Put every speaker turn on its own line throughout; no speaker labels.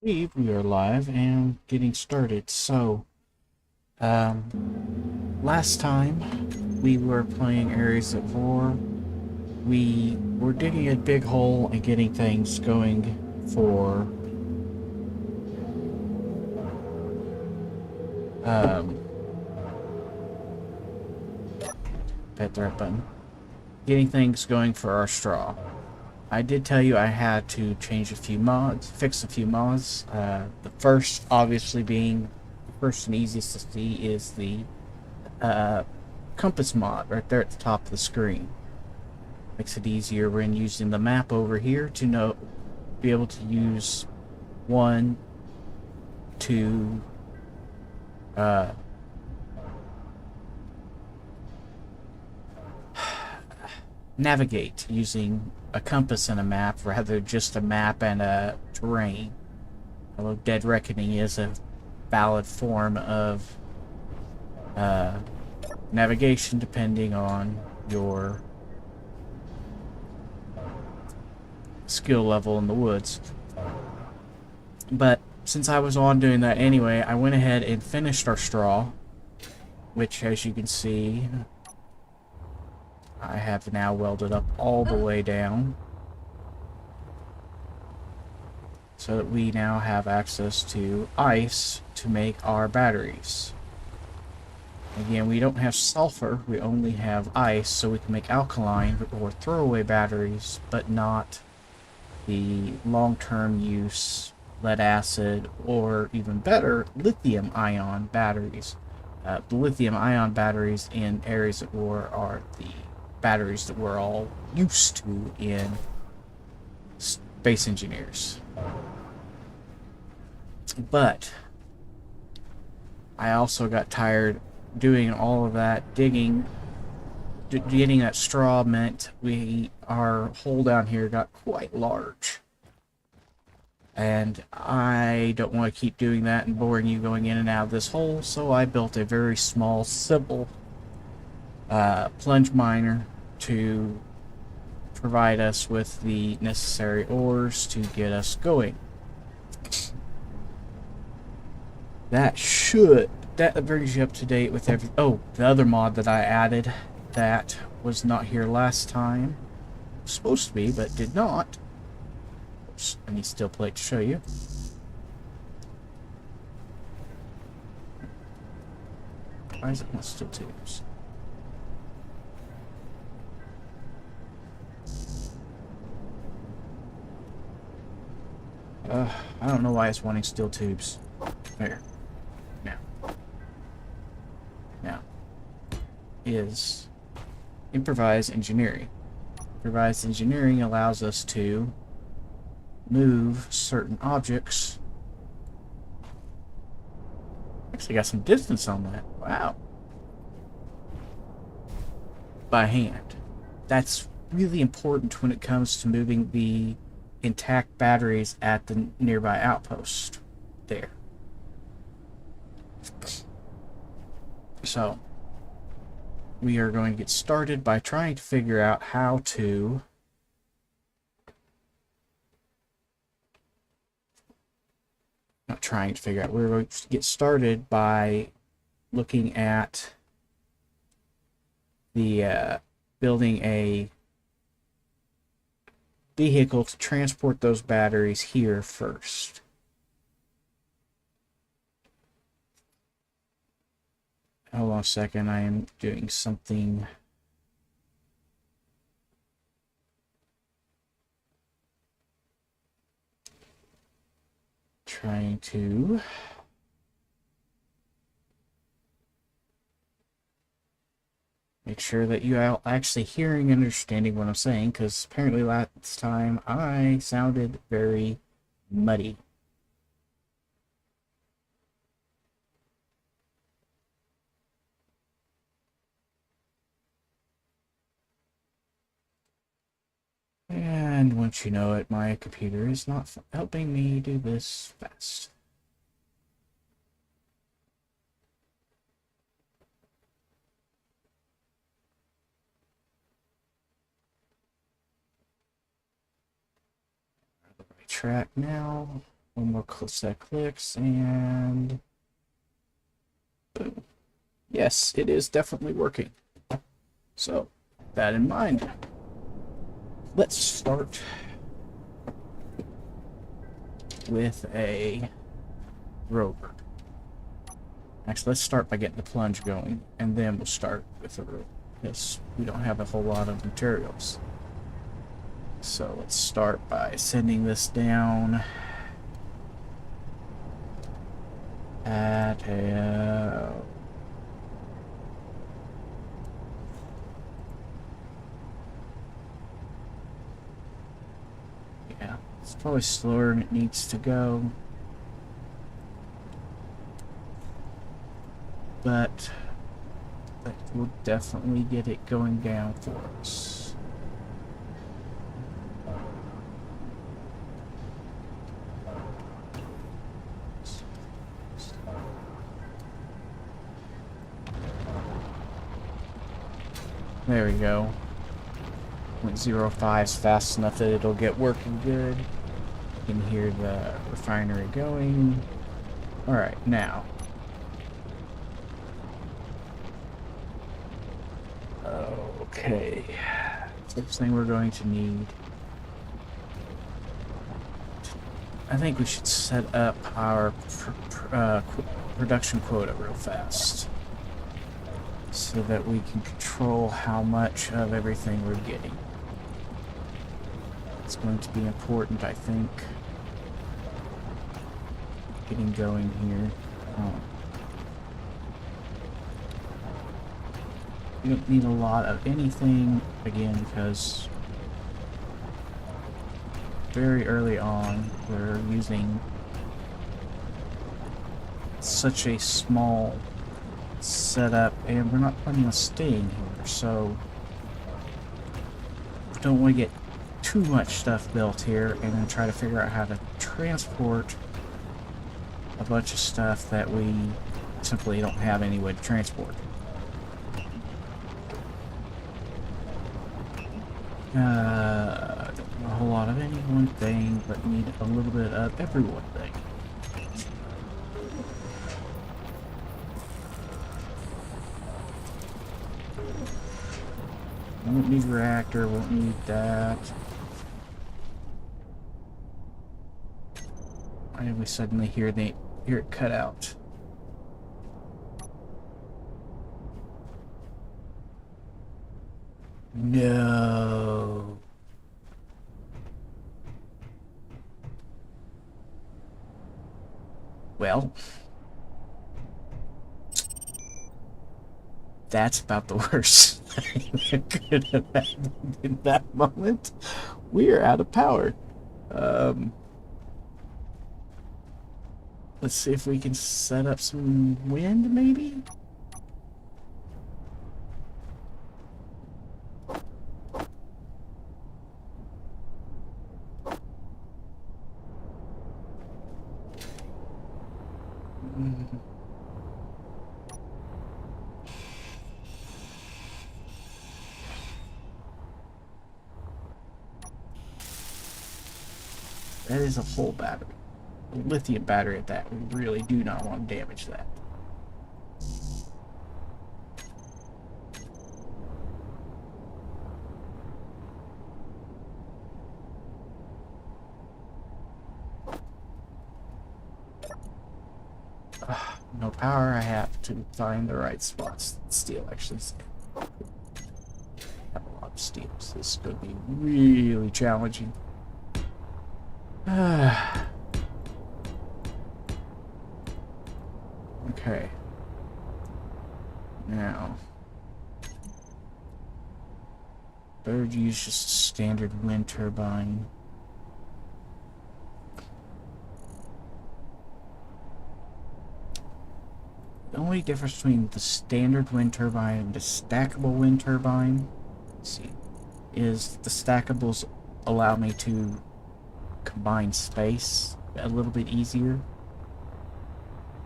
believe we are live and getting started. Last time we were playing Ares at War. We were digging a big hole and getting things going for, um, hit the right button. Getting things going for our straw. I did tell you I had to change a few mods, fix a few mods. The first, obviously, being the first and easiest to see is the uh, compass mod right there at the top of the screen. Makes it easier when using the map over here to be able to use one to uh, navigate using a compass and a map rather than just a map and a terrain. Although Dead Reckoning is a valid form of uh, navigation depending on your skill level in the woods. But since I was on doing that anyway, I went ahead and finished our straw, which, as you can see, I have now welded up all the way down so that we now have access to ice to make our batteries. Again, we don't have sulfur, we only have ice, so we can make alkaline or throwaway batteries, but not the long-term use lead acid, or even better, lithium ion batteries. The lithium ion batteries in Ares at War are the batteries that we're all used to in Space Engineers. But I also got tired doing all of that digging. Getting that straw meant our hole down here got quite large. And I don't want to keep doing that and boring you going in and out of this hole, so I built a very small, simple plunge miner to provide us with the necessary ores to get us going. That brings you up to date with the other mod that I added that was not here last time. Supposed to be, but did not. Oops, I need steel plate to show you. Why is it not steel tubes? I don't know why it's wanting steel tubes. There. Now is improvised engineering. Improvised engineering allows us to move certain objects. Actually got some distance on that. Wow. By hand. That's really important when it comes to moving the intact batteries at the nearby outpost there. So, we are going to get started by trying to figure out how to not trying to figure out, we're going to get started by looking at the building a vehicle to transport those batteries here first. Hold on a second, I am doing something. Trying to make sure that you are actually hearing and understanding what I'm saying, because apparently last time I sounded very muddy. And once you know it, my computer is not helping me do this fast. Track now. One more set of clicks, and boom. Yes, it is definitely working. So, that in mind, let's start with a rover. Actually, let's start by getting the plunge going, and then we'll start with the rover, because we don't have a whole lot of materials. So let's start by sending this down at a... yeah, it's probably slower than it needs to go. But we'll definitely get it going down for us. There we go. 0.05 is fast enough that it'll get working good. You can hear the refinery going. Alright, now. Okay. First thing we're going to need... I think we should set up our production quota real fast, so that we can control how much of everything we're getting. It's going to be important, I think, getting going here. We don't need a lot of anything, again, because very early on we're using such a small setup, and we're not planning on staying here, so don't want to get too much stuff built here and then try to figure out how to transport a bunch of stuff that we simply don't have any way to transport. Don't know a whole lot of any one thing, but need a little bit of every one thing. Won't need reactor, won't need that. And we suddenly hear it cut out. No. Well, that's about the worst thing that could have happened in that moment. We are out of power. Let's see if we can set up some wind, maybe? That is a full battery. A lithium battery at that. We really do not want to damage that. No power. I have to find the right spots. Steel actually. I have a lot of steel, so this is going to be really challenging. Okay. Now, better to use just a standard wind turbine. The only difference between the standard wind turbine and the stackable wind turbine, let's see, is the stackables allow me to combine space a little bit easier.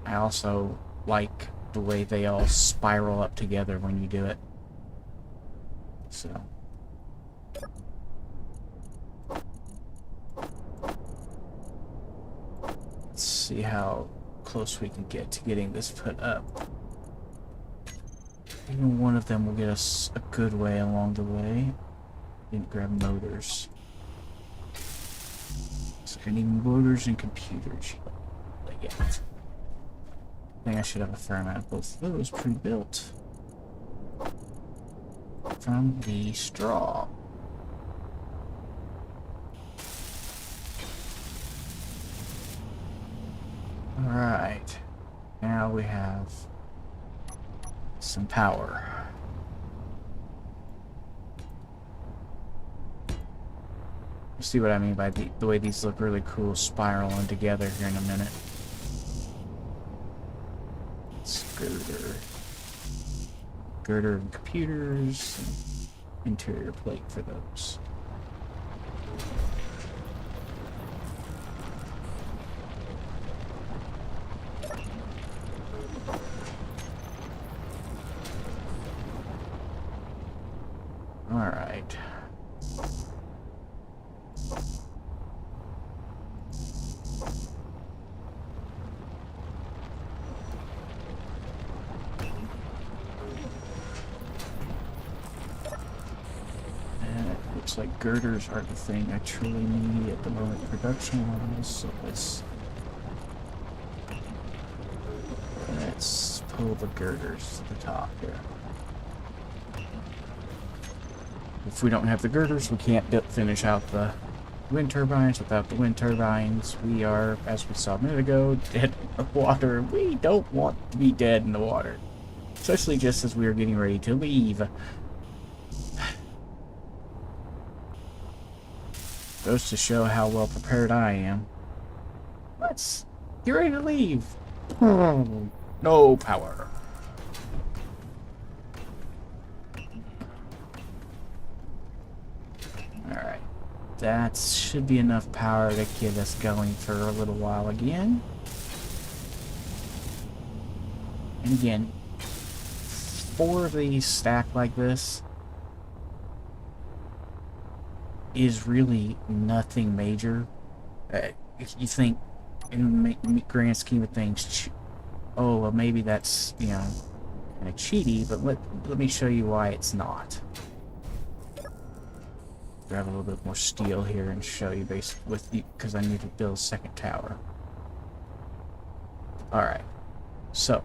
I also like the way they all spiral up together when you do it. So. see how close we can get to getting this put up. Even one of them will get us a good way along the way. Didn't grab motors. So I need motors and computers. But yeah. I think I should have a fair amount of both of those pre-built. From the straw. Alright. Now we have some power. See what I mean by the way these look really cool spiraling together here in a minute. Girder. Girder and computers. And interior plate for those. Alright. Looks like girders are the thing I truly need at the moment production-wise, so let's pull the girders to the top here. If we don't have the girders, we can't finish out the wind turbines. Without the wind turbines, we are, as we saw a minute ago, dead in the water. We don't want to be dead in the water, especially just as we are getting ready to leave. Goes to show how well prepared I am. Let's get ready to leave. No power. Alright. That should be enough power to get us going for a little while again. And again, 4 of these stacked like this is really nothing major. If you think, in the grand scheme of things, oh, well, maybe that's, you know, kind of cheaty, but let me show you why it's not. Grab a little bit more steel here and show you because I need to build a second tower. Alright, so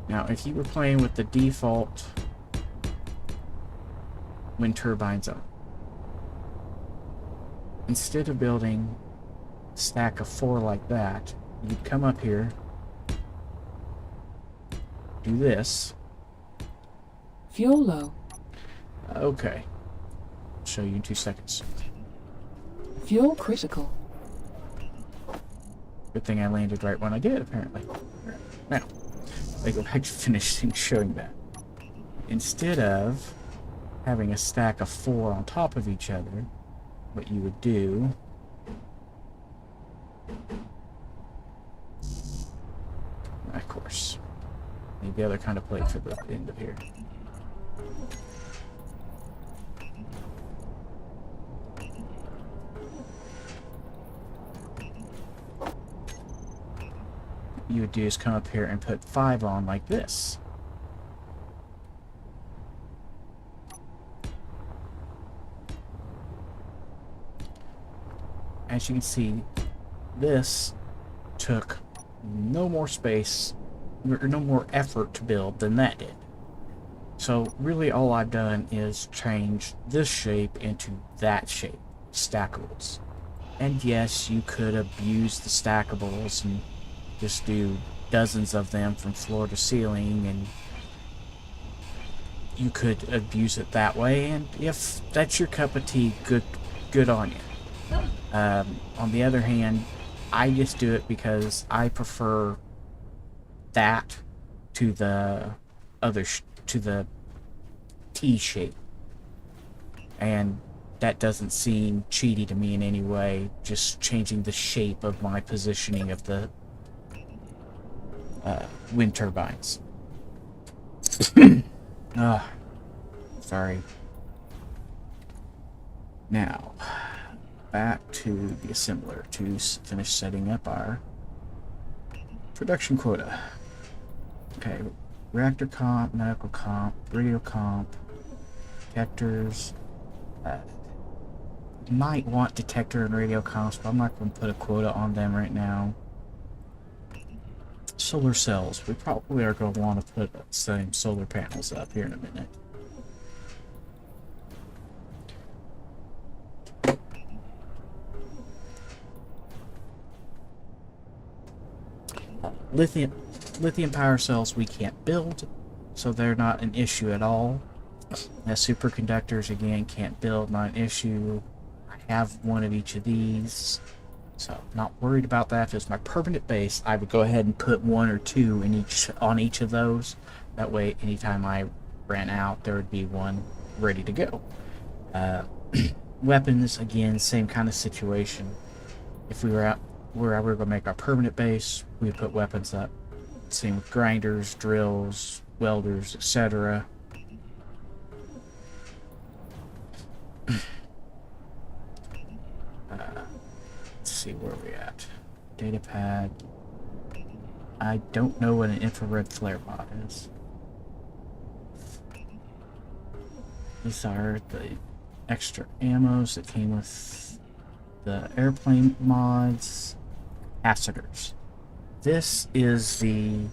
now if you were playing with the default wind turbines on, instead of building a stack of 4 like that, you'd come up here, do this.
Fuel low.
Okay. I'll show you in 2 seconds.
Fuel critical.
Good thing I landed right when I did, apparently. Now, I go back to finishing showing that. Instead of having a stack of 4 on top of each other, what you would do of course need the other kind of plate for the end of here. What you would do is come up here and put 5 on like this. As you can see, this took no more space, or no more effort to build than that did. So really all I've done is change this shape into that shape, stackables. And yes, you could abuse the stackables and just do dozens of them from floor to ceiling, and you could abuse it that way, and if that's your cup of tea, good on you. On the other hand, I just do it because I prefer that to the other to the T shape, and that doesn't seem cheaty to me in any way. Just changing the shape of my positioning of the wind turbines. Sorry. Now, back to the assembler to finish setting up our production quota. Okay, reactor comp, medical comp, radio comp, detectors. Might want detector and radio comps, but I'm not going to put a quota on them right now. Solar cells. We probably are going to want to put some solar panels up here in a minute. Lithium power cells we can't build, so they're not an issue at all. Superconductors, again, can't build, not an issue. I have one of each of these, so not worried about that. If it's my permanent base, I would go ahead and put one or two in on each of those. That way, anytime I ran out, there would be one ready to go. Weapons, again, same kind of situation. If we were out where we're going to make our permanent base, we put weapons up. Same with grinders, drills, welders, etc. Let's see where we're at. Data pad. I don't know what an infrared flare pod is. These are the extra ammos that came with the airplane mods. Capacitors. This is the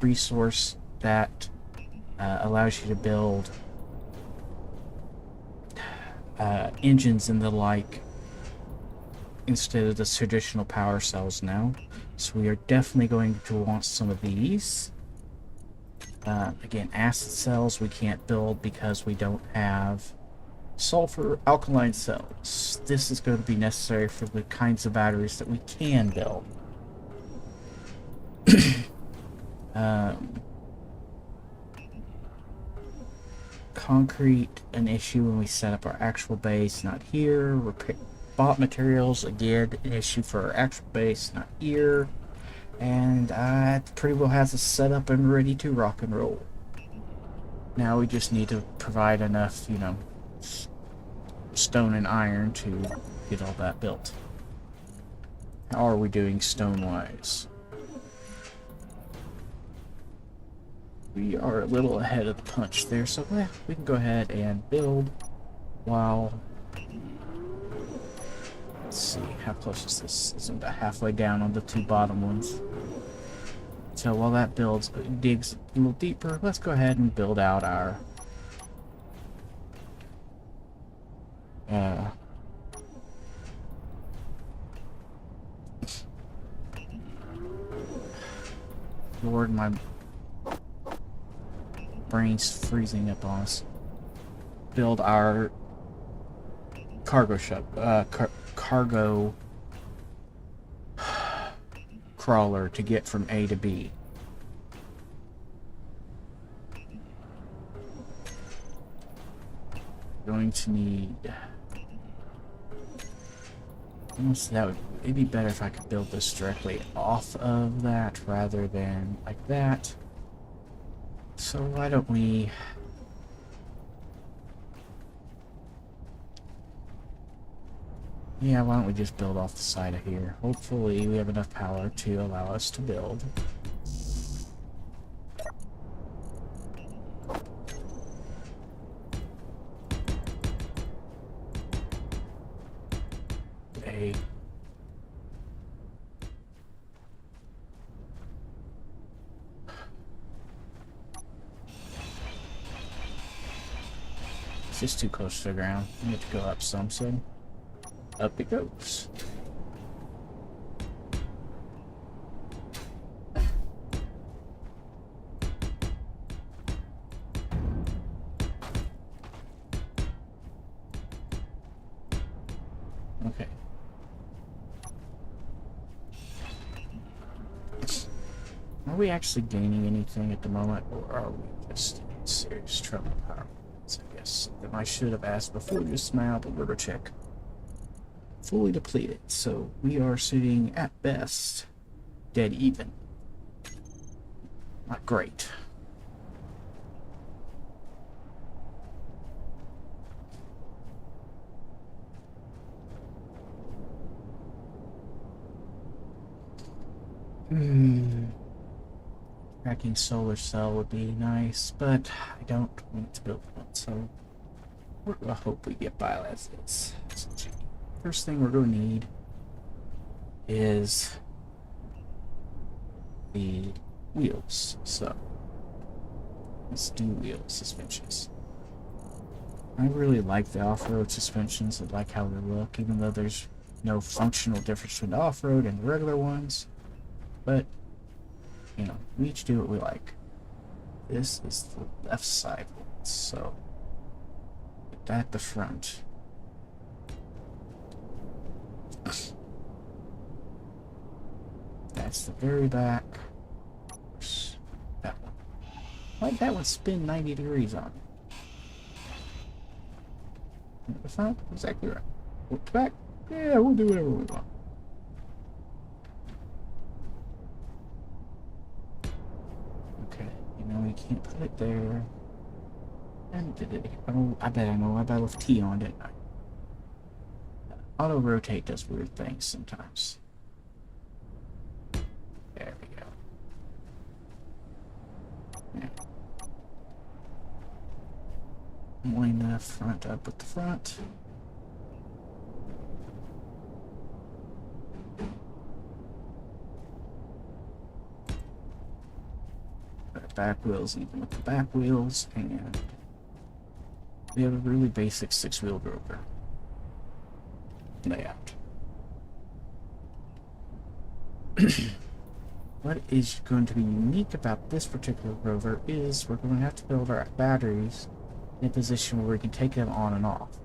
resource that allows you to build engines and the like instead of the traditional power cells now. So we are definitely going to want some of these. Again, acid cells we can't build because we don't have sulfur alkaline cells. This is going to be necessary for the kinds of batteries that we can build. Concrete, an issue when we set up our actual base, not here. Bought materials, again, an issue for our actual base, not here. And it pretty well has us set up and ready to rock and roll. Now we just need to provide enough, you know, stone and iron to get all that built. How are we doing stone-wise? We are a little ahead of the punch there, so we can go ahead and build while... Let's see, how close is this? It's about halfway down on the two bottom ones. So while that digs a little deeper, let's go ahead and build out our Lord, my brain's freezing up on us. Build our cargo ship, cargo crawler to get from A to B. Going to need... Almost that would... It'd be better if I could build this directly off of that rather than like that. So why don't we... Yeah, why don't we just build off the side of here? Hopefully we have enough power to allow us to build. It's just too close to the ground. We need to go up some, so up it goes. Okay. Are we actually gaining anything at the moment, or are we just in serious trouble power? I guess that I should have asked before just now, but we're gonna check. Fully depleted, so we are sitting at best dead even. Not great. Cracking solar cell would be nice, but I don't want to build one, so we're gonna hope we get by as is. First thing we're gonna need is the wheels. So let's do wheel suspensions. I really like the off-road suspensions. I like how they look, even though there's no functional difference between the off-road and the regular ones. But, you know, we each do what we like. This is the left side one, so put that at the front. That's the very back. That one. Why'd that one spin 90 degrees on me? The front? Exactly right. Look back? Yeah, we'll do whatever we want. Okay, you know we can't put it there. And did it? Oh, I bet I know. I bet I left T on, didn't I? Auto rotate does weird things sometimes. There we go. Yeah. Line the front up with the front. Back wheels even with the back wheels, and we have a really basic 6-wheel rover layout. What is going to be unique about this particular rover is we're going to have to build our batteries in a position where we can take them on and off.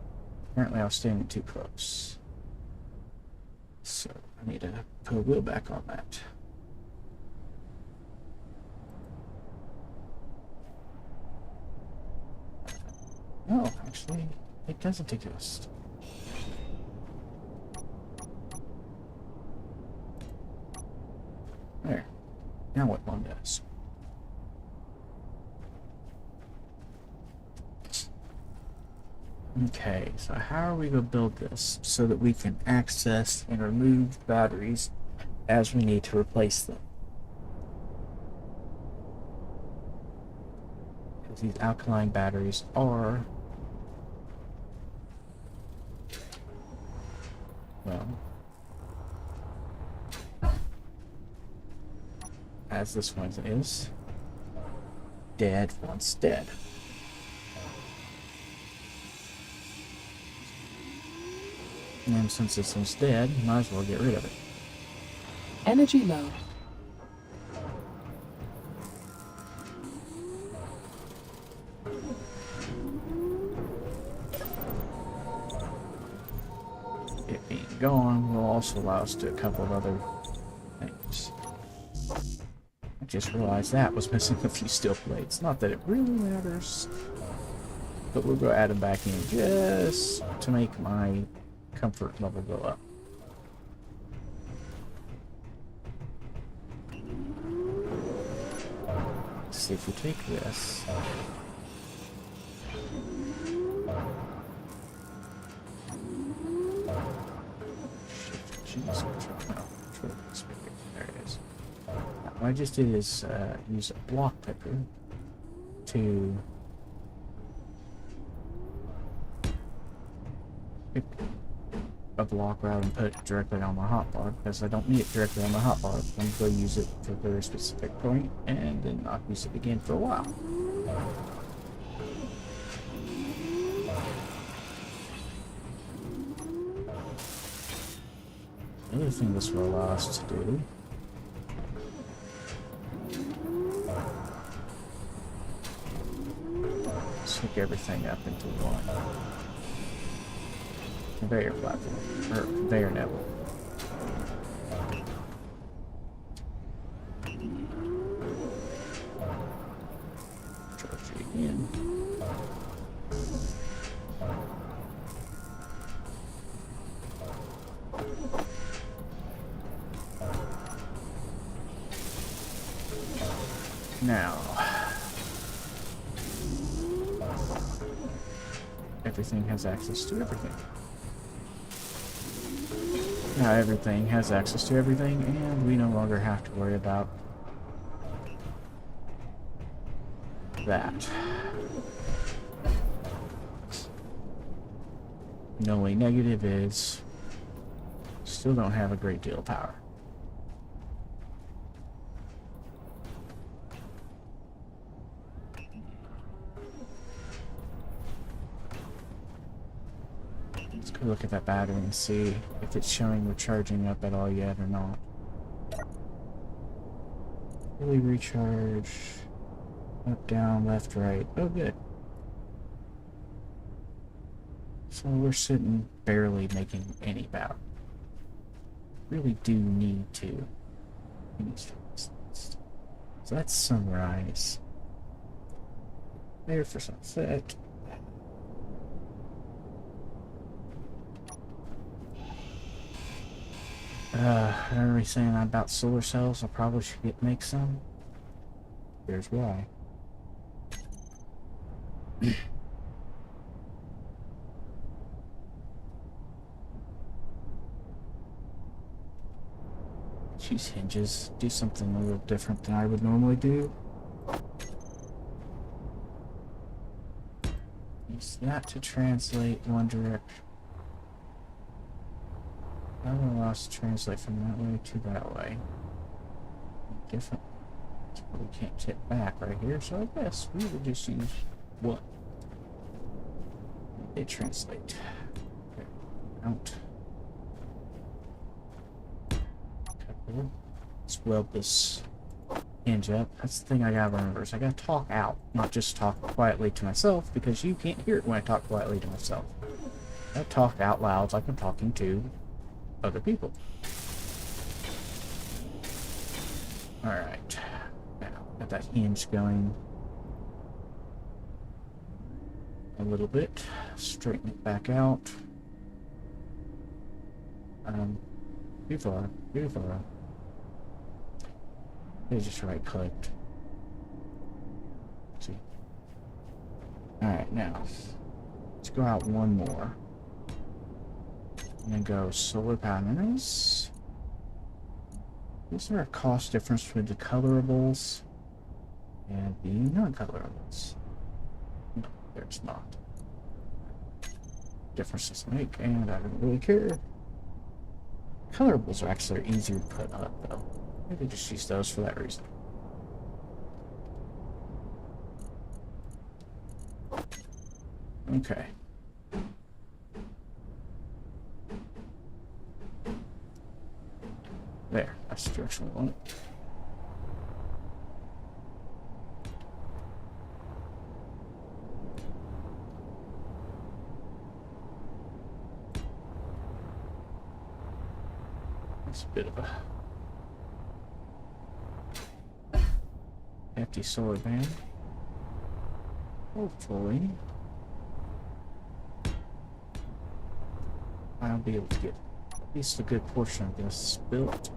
Apparently I was standing too close, so I need to put a wheel back on that. No, actually, it doesn't exist. There. Now what one does. Okay, so how are we going to build this so that we can access and remove batteries as we need to replace them? Because these alkaline batteries are... well, as this one is, dead once dead. And since this one's dead, might as well get rid of it.
Energy low.
It being gone will also allow us to do a couple of other things. I just realized that was missing a few steel plates. Not that it really matters, but we'll go add them back in just to make my comfort level go up. Let's see if we take this. There it is. What I just did is use a block picker to pick a block rather than put it directly on my hotbar, because I don't need it directly on my hotbar. I'm going to use it for a very specific point and then not use it again for a while. The other thing this will allow us to do is hook everything up into one conveyor platform, or conveyor network. Charge it again. Now, everything has access to everything. Now everything has access to everything, and we no longer have to worry about that. The only negative is still don't have a great deal of power. Let's go look at that battery and see if it's showing we're charging up at all yet or not. Fully recharge. Up, down, left, right. Oh, good. So we're sitting barely making any power. Really do need to. So that's sunrise. There for sunset. Remember me saying about solar cells? I probably should make some. Here's why. Choose hinges. Do something a little different than I would normally do. Use that to translate one direction. That will allow us to translate from that way to that way. Different. But we can't tip back right here, so I guess we would just use one. It translate. Out. Let's weld this hinge up. That's the thing I gotta remember, is I gotta talk out, not just talk quietly to myself, because you can't hear it when I talk quietly to myself. I talk out loud like I'm talking to other people. Alright. Now, got that hinge going a little bit. Straighten it back out. Too far. Too far. They just right clicked. Let's see. Alright, now let's go out one more. And then go solar panels. Is there a cost difference between the colorables and the non-colorables? No, there's not. Difference doesn't make, and I don't really care. Colorables are actually easier to put up, though. Maybe just use those for that reason. Okay. There, that's the direction we want it. That's a bit of a hefty solar band. Hopefully, I'll be able to get at least a good portion of this built.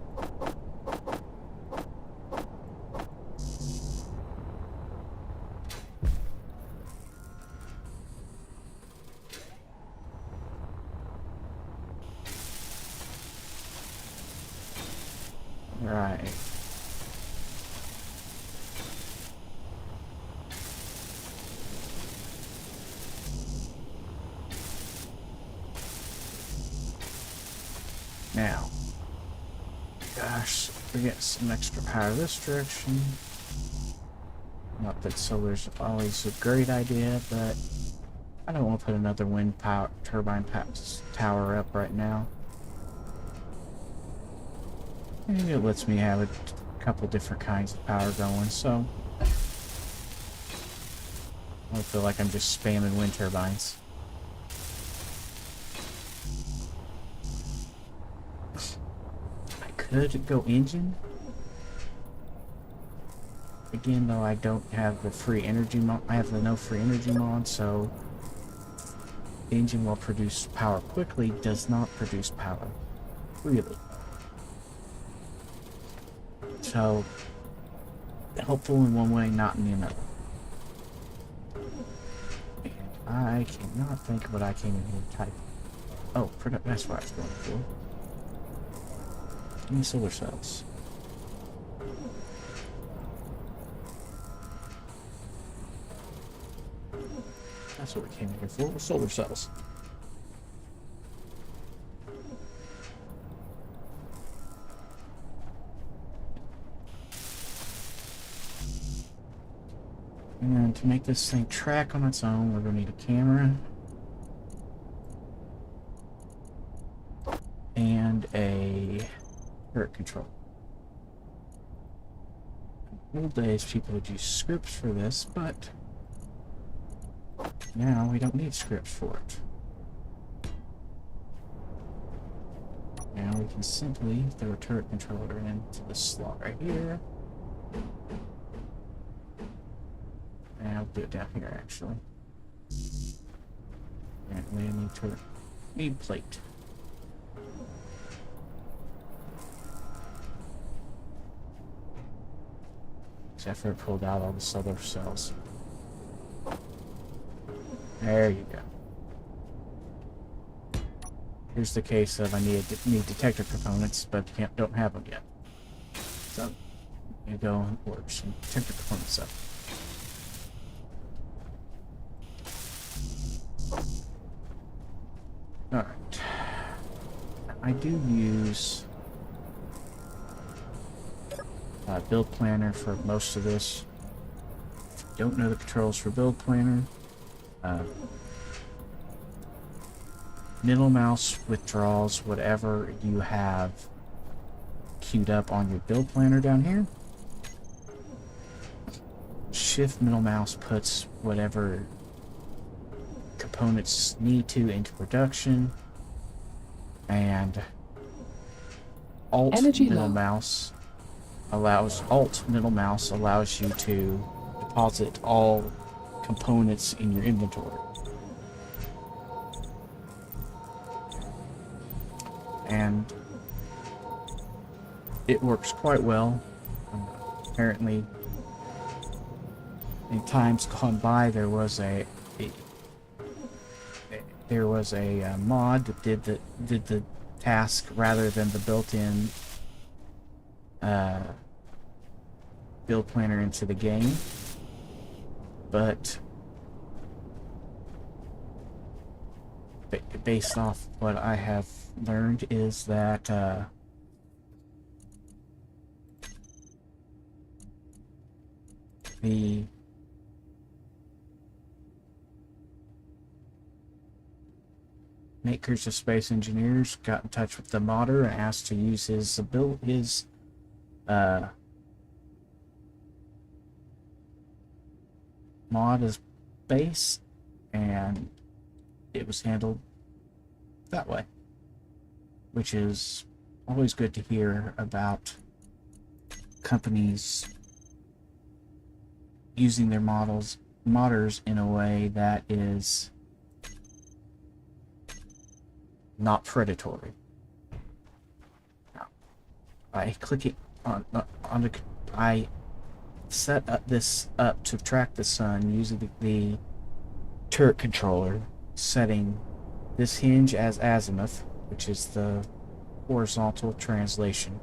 Right. Now, gosh, we're getting some extra power this direction. Not that solar's always a great idea, but I don't want to put another wind power turbine tower up right now. And it lets me have a couple different kinds of power going, so I don't feel like I'm just spamming wind turbines. I could go engine. Again, though, I don't have the free energy mod. I have the no free energy mod, so the engine will produce power quickly, does not produce power freely. So, helpful in one way, not in the another. And I cannot think of what I came in here typing. Oh, that's what I was going for. Give me solar cells. That's what we came here for, solar cells. And to make this thing track on its own, we're going to need a camera and a turret control. In old days, people would use scripts for this, but now we don't need scripts for it. Now we can simply throw a turret controller into the slot right here. And I'll do it down here, actually. And we need plate. After I pulled out all the solar cells. There you go. Here's the case of I need detector components, but don't have them yet. So you go and order some detector components up. Alright. I do use Build Planner for most of this. If you don't know the controls for Build Planner, middle mouse withdraws whatever you have queued up on your Build Planner down here. Shift middle mouse puts whatever components need to into production, and Alt middle mouse allows you to deposit all components in your inventory. And it works quite well. Apparently, in times gone by, there was a mod that did the task rather than the built-in Build Planner into the game, but based off what I have learned is that the makers of Space Engineers got in touch with the modder and asked to use his mod as base, and it was handled that way, which is always good to hear about companies using their modders in a way that is not predatory. Now, by clicking I set this up to track the sun using the turret controller, setting this hinge as azimuth, which is the horizontal translation,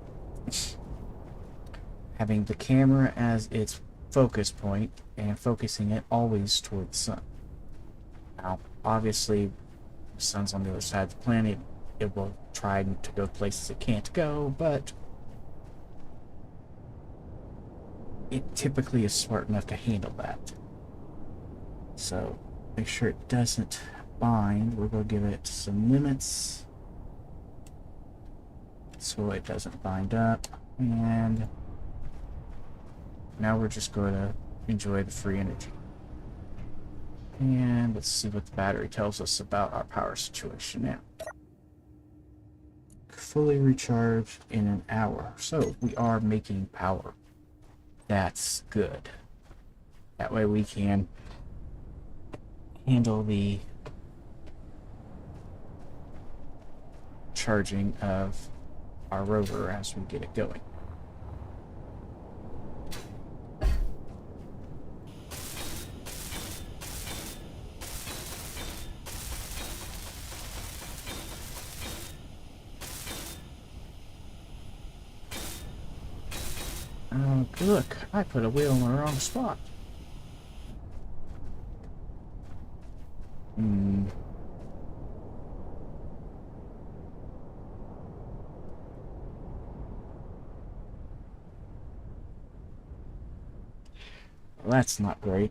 having the camera as its focus point and focusing it always toward the sun. Now, obviously, the sun's on the other side of the planet. It will try to go places it can't go, but it typically is smart enough to handle that. So make sure it doesn't bind. We're going to give it some limits so it doesn't bind up, and now we're just going to enjoy the free energy. And let's see what the battery tells us about our power situation now. Fully recharged in an hour. So we are making power. That's good. That way we can handle the charging of our rover as we get it going. Oh, look, I put a wheel in the wrong spot. Hmm. Well, that's not great.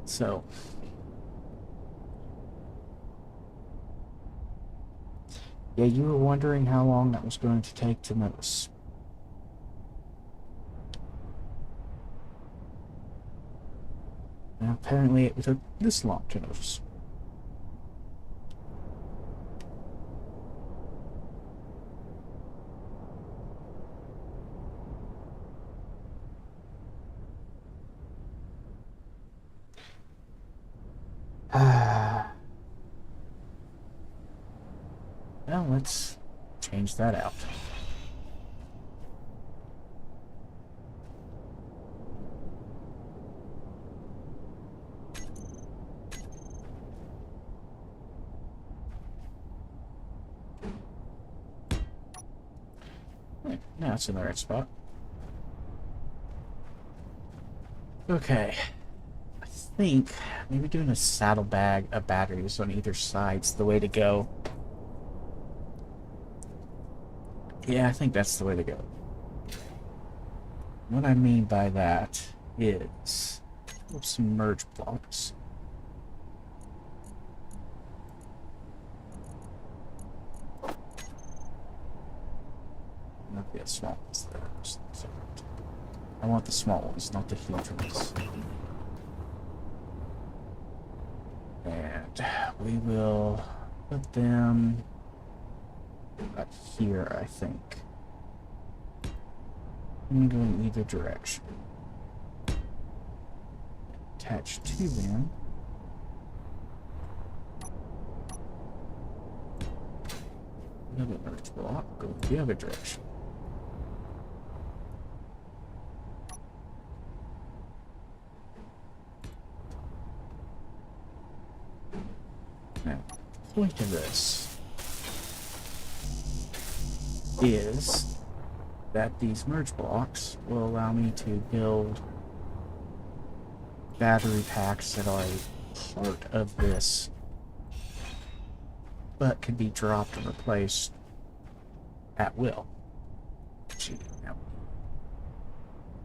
So, yeah, you were wondering how long that was going to take to notice. Now, apparently it took this long to notice. Well, let's change that out. Right, now it's in the right spot. Okay. I think maybe doing a saddlebag of batteries on either side's the way to go. Yeah, I think that's the way to go. What I mean by that is some merge blocks. Not the small ones there. I want the small ones, not the huge ones. And we will put them about here, I think. And go in either direction. Attach to them. Another merge block, go the other direction. Now, the point of this is that these merge blocks will allow me to build battery packs that are a part of this, but can be dropped and replaced at will. Gee, now,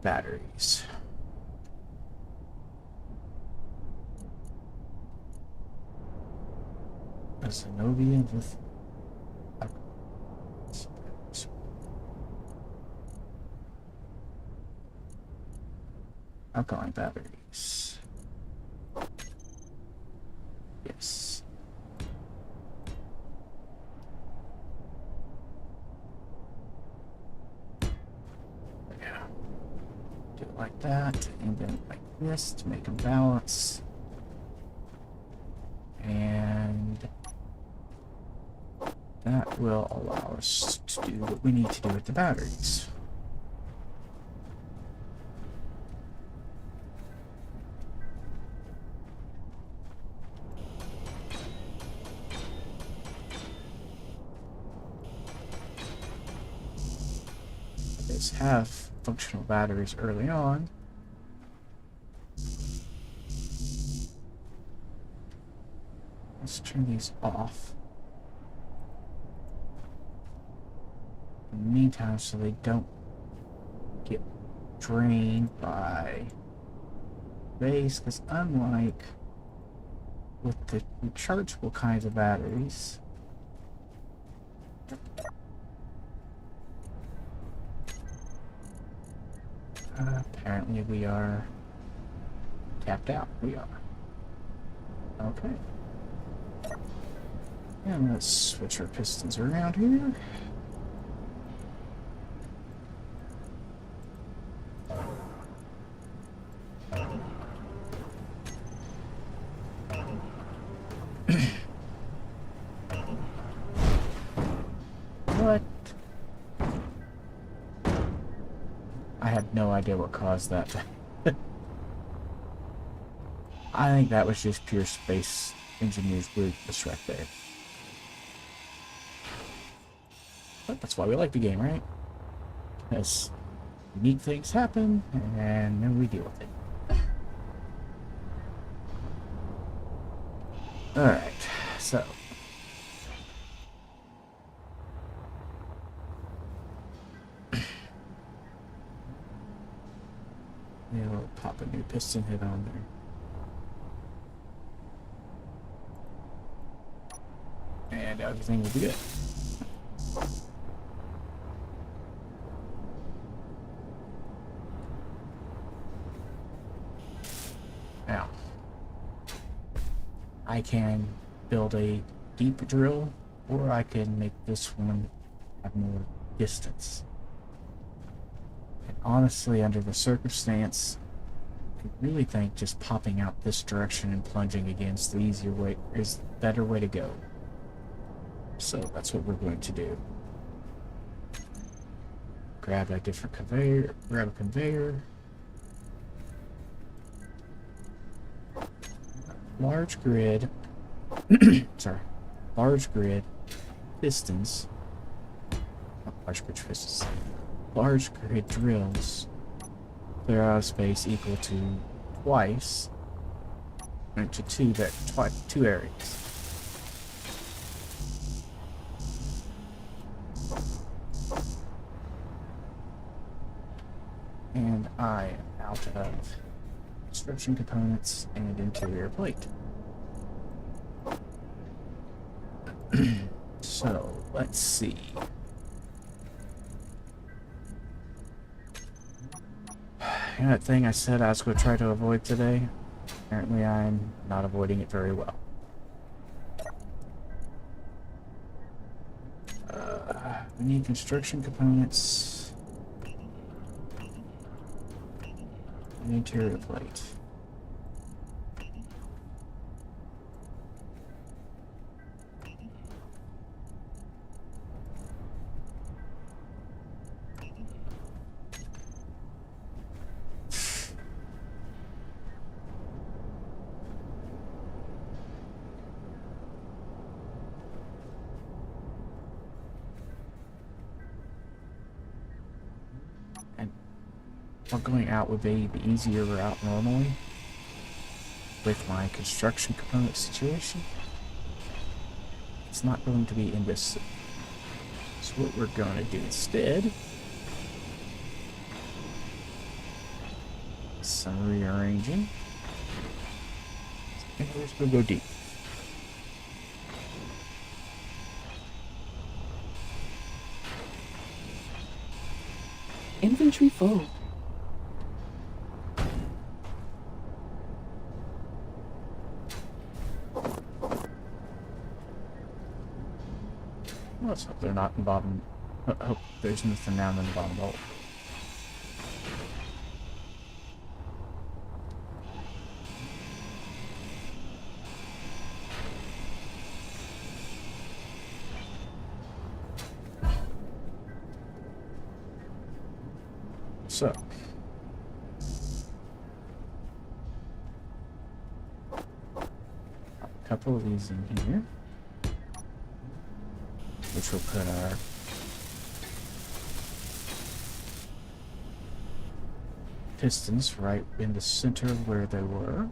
batteries. A Zenobia with alkaline batteries. Yes. Yeah. Do it like that, and then like this to make them balance. And that will allow us to do what we need to do with the batteries. These have functional batteries early on. Let's turn these off. In the meantime, so they don't get drained by base, because unlike with the rechargeable kinds of batteries, apparently we are tapped out. We are. Okay. And let's switch our pistons around here. What? I had no idea what caused that. I think that was just pure space engineers weirdness right there. But that's why we like the game, right? Because unique things happen, and then we deal with it. Alright, so. We'll pop a new piston head on there. And everything will be good. Now, I can build a deep drill, or I can make this one have more distance. And honestly, under the circumstance, I really think just popping out this direction and plunging against the easier way is the better way to go. So that's what we're going to do. Grab a different conveyor, grab a conveyor. Large grid, sorry, large grid pistons, not large grid pistons, large grid drills clear out of space equal to twice, to two areas. And I am out of construction components and interior plate. So, let's see. You know that thing I said I was going to try to avoid today? Apparently I'm not avoiding it very well. We need construction components. And interior plate. Going out would be the easier route normally with my construction component situation. It's not going to be in this. So what we're going to do instead, some rearranging, and we're just going to go deep.
Inventory full.
Let's hope they're not in bottom. Hope there's nothing down in the bottom hole. So. A couple of these in here. Which will put our pistons right in the center of where they were.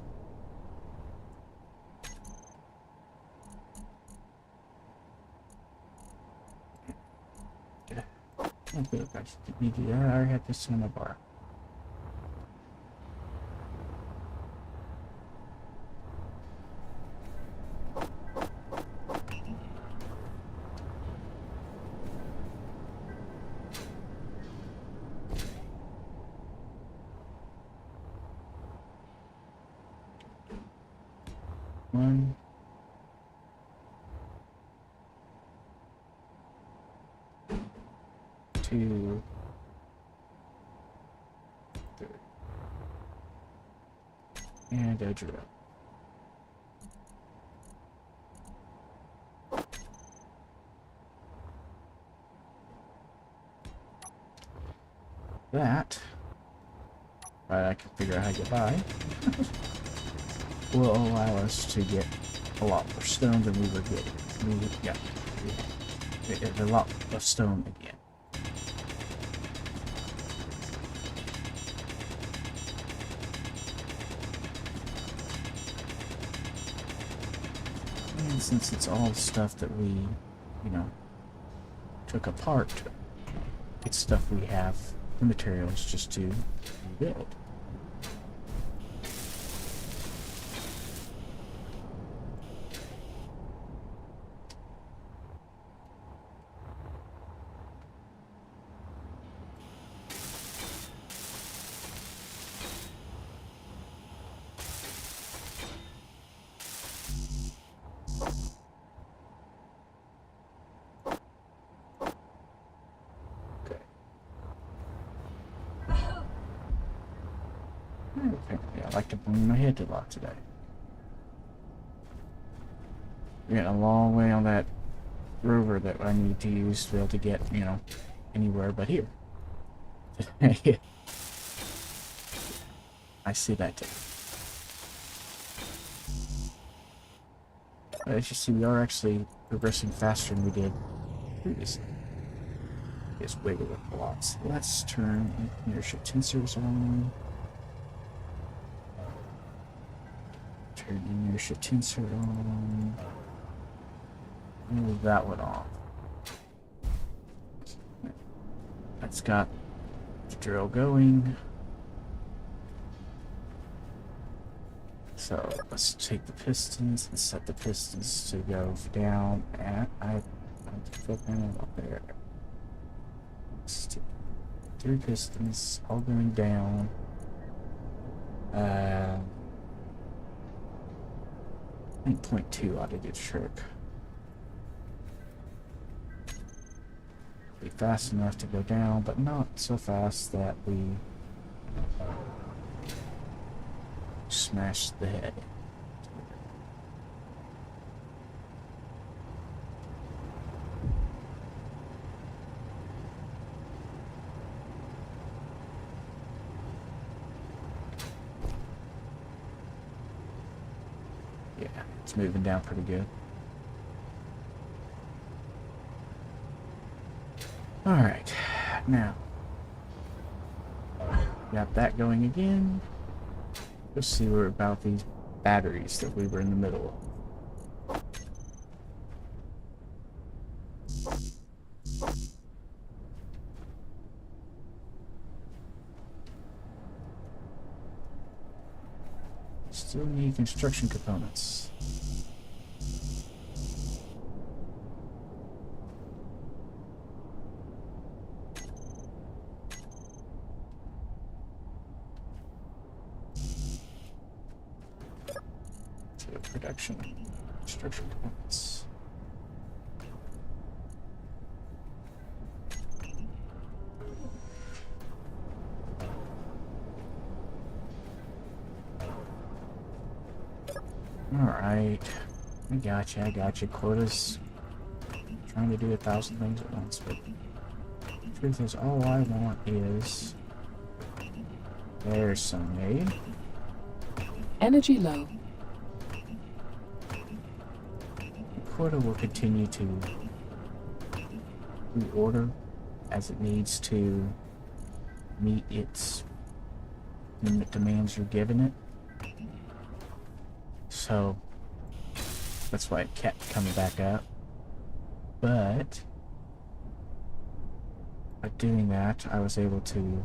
Okay, guys, I already had piston in my bar. One, two, three, and a drill. That, right, I can figure out how to get by. will allow us to get a lot more stone than we were getting. A lot of stone again. And since it's all stuff that we, took apart, it's stuff we have the materials just to rebuild. Apparently, I like to bang my head a lot today. We're getting a long way on that rover that I need to use to be able to get, anywhere but here. I see that too. But as you see, we are actually progressing faster than we did previously. It's wiggle with blocks. Let's turn inertia tensors on. Turn inertia tensor on. Move that one off. That's got the drill going. So let's take the pistons and set the pistons to go down at I put them up there. Let's do 3 pistons all going down. 0.2 ought to do the trick. Be fast enough to go down, but not so fast that we smash the head. Yeah, it's moving down pretty good. Alright, now got that going again. Let's see what about these batteries that we were in the middle of. Still need construction components. Production construction components. Alright. I got you. Quotas. Trying to do 1,000 things at once, but the truth is all I want is there's some made.
Energy low.
Quota will continue to reorder as it needs to meet its demands you're giving it. So that's why it kept coming back up. But by doing that, I was able to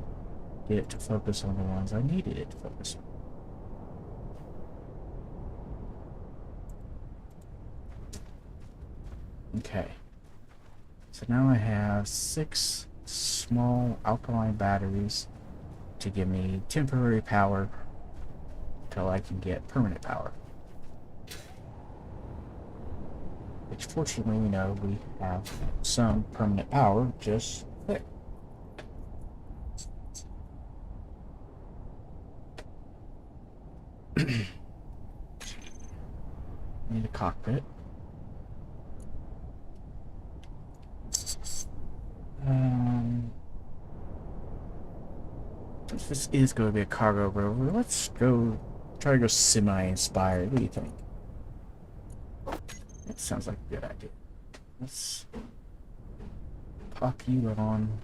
get it to focus on the ones I needed it to focus on. Okay, so now I have 6 small alkaline batteries to give me temporary power until I can get permanent power. Which fortunately we know we have some permanent power just there. Need a cockpit. Since this is going to be a cargo rover, let's go try to go semi-inspired. What do you think? That sounds like a good idea. Let's pop you on.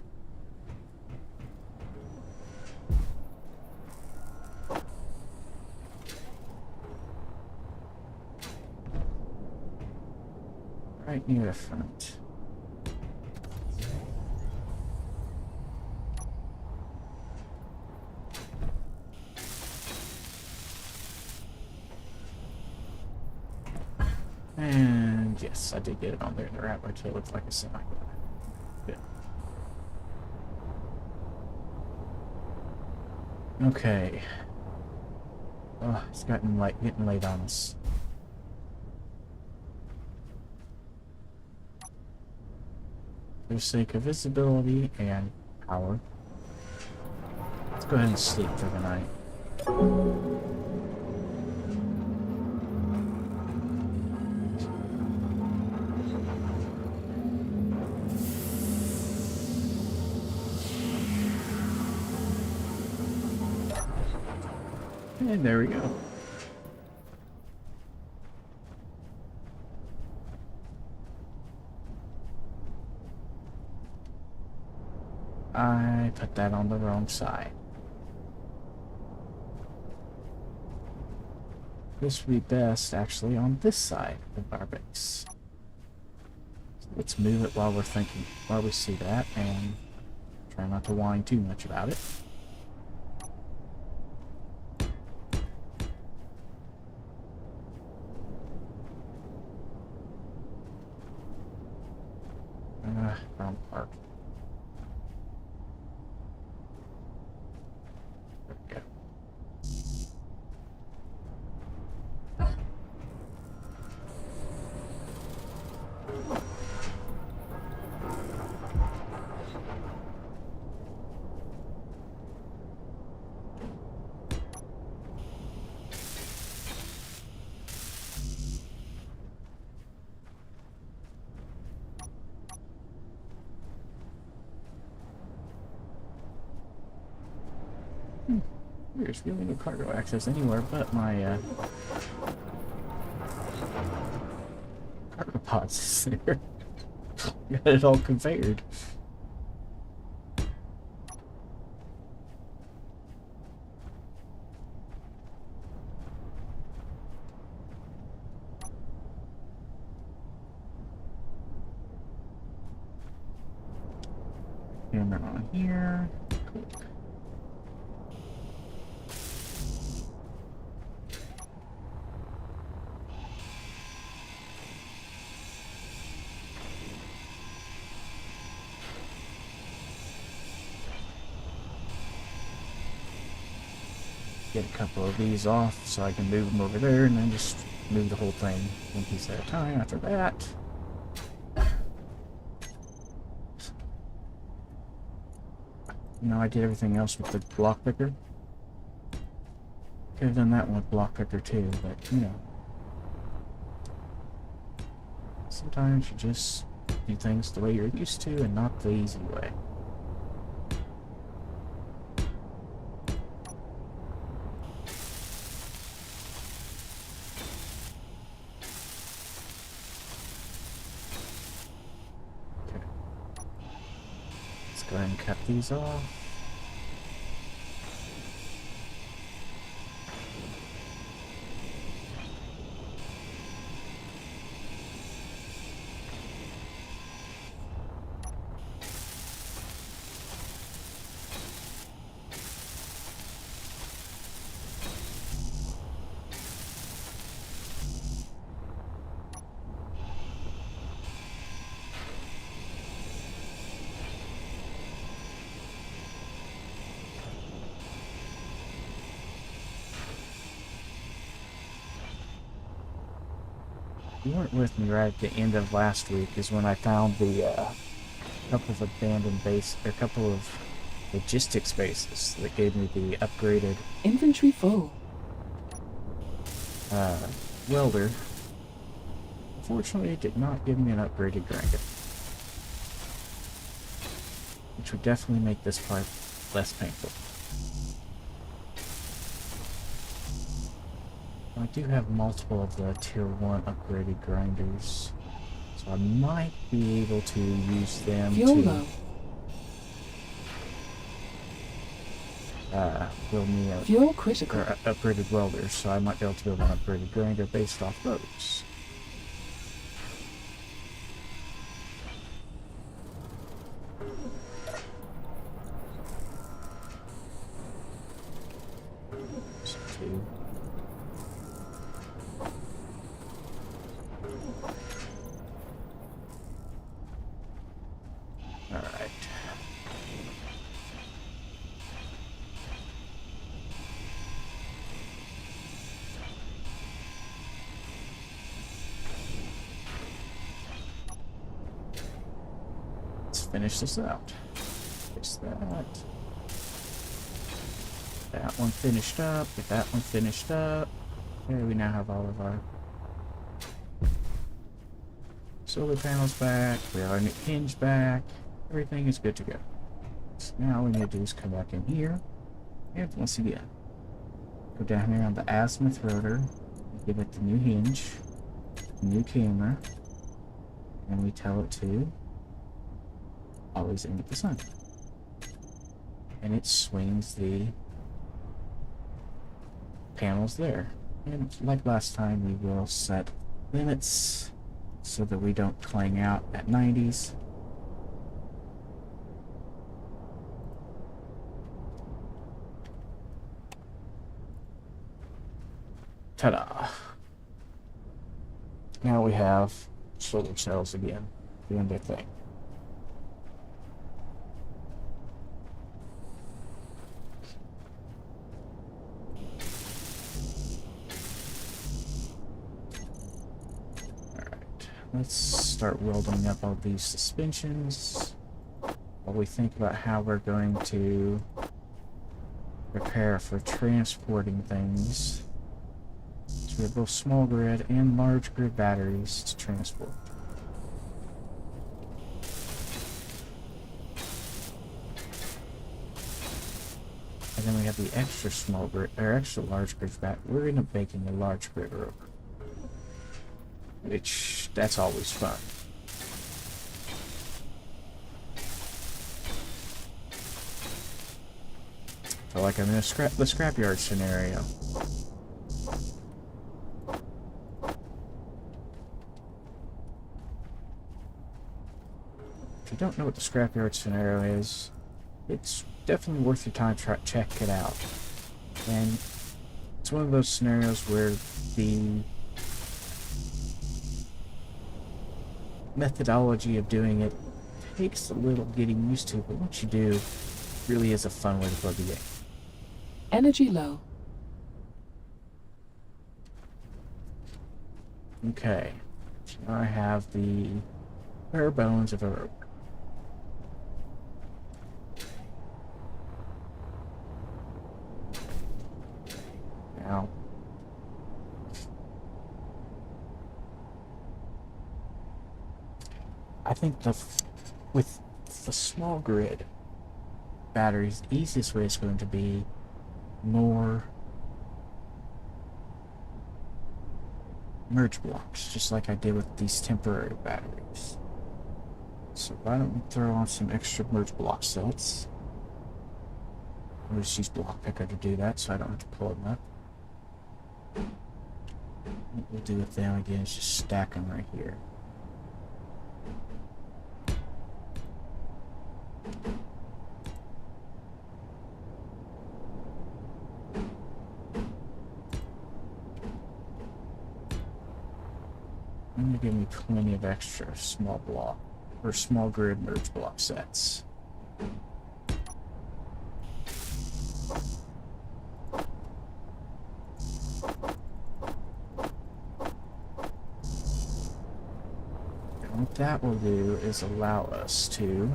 Right near the front. And yes, I did get it on there the right way so it looks like a semi. Good. Okay. Oh, it's getting late on us. For the sake of visibility and power, let's go ahead and sleep for the night. And there we go. I put that on the wrong side. This would be best actually on this side of our base. So let's move it while we're thinking, while we see that, and try not to whine too much about it. Wrong part. There we go. There's really no cargo access anywhere but my cargo pods is there. Got it all configured. Camera on here. Cool. Get a couple of these off so I can move them over there and then just move the whole thing one piece at a time after that. You know, I did everything else with the block picker. Could have done that one with block picker too, but you know. Sometimes you just do things the way you're used to and not the easy way. Go ahead and cut these off. You weren't with me right at the end of last week is when I found the couple of abandoned base, or a couple of logistics bases that gave me the upgraded
Inventory full.
welder. Unfortunately, it did not give me an upgraded dragon, which would definitely make this part less painful. I do have multiple of the tier 1 upgraded grinders, so I might be able to use them
Fuel
to
low.
build me a
Fuel critical.
upgraded welders, so I might be able to build an upgraded grinder based off those. So two. All right. Let's finish this out. Fix that. That one finished up. Get that one finished up. Okay, we now have all of our solar panels back. We have our new hinge back. Everything is good to go. So now all we need to do is come back in here. And once again, go down here on the azimuth rotor. Give it the new hinge, new camera, and we tell it to always aim at the sun. And it swings the panels there. And like last time, we will set limits so that we don't clang out at 90s. Ta-da! Now we have solar cells again doing their thing. Let's start welding up all these suspensions while we think about how we're going to prepare for transporting things. So we have both small grid and large grid batteries to transport. And then we have the extra small grid, or extra large grid battery. We're going to be making a large grid rover, which that's always fun. Feel like I'm in the scrapyard scenario. If you don't know what the scrapyard scenario is, it's definitely worth your time to check it out. And it's one of those scenarios where the methodology of doing it takes a little getting used to, but once you do, it really is a fun way to play the game.
Energy low.
Okay, so now I have the bare bones of a rope. Now, I think with the small grid batteries, the easiest way is going to be more merge blocks, just like I did with these temporary batteries. So why don't we throw on some extra merge block sets? I'll just use block picker to do that so I don't have to pull them up. What we'll do with them again is just stack them right here. I'm gonna give me plenty of extra small block or small grid merge block sets. And what that will do is allow us to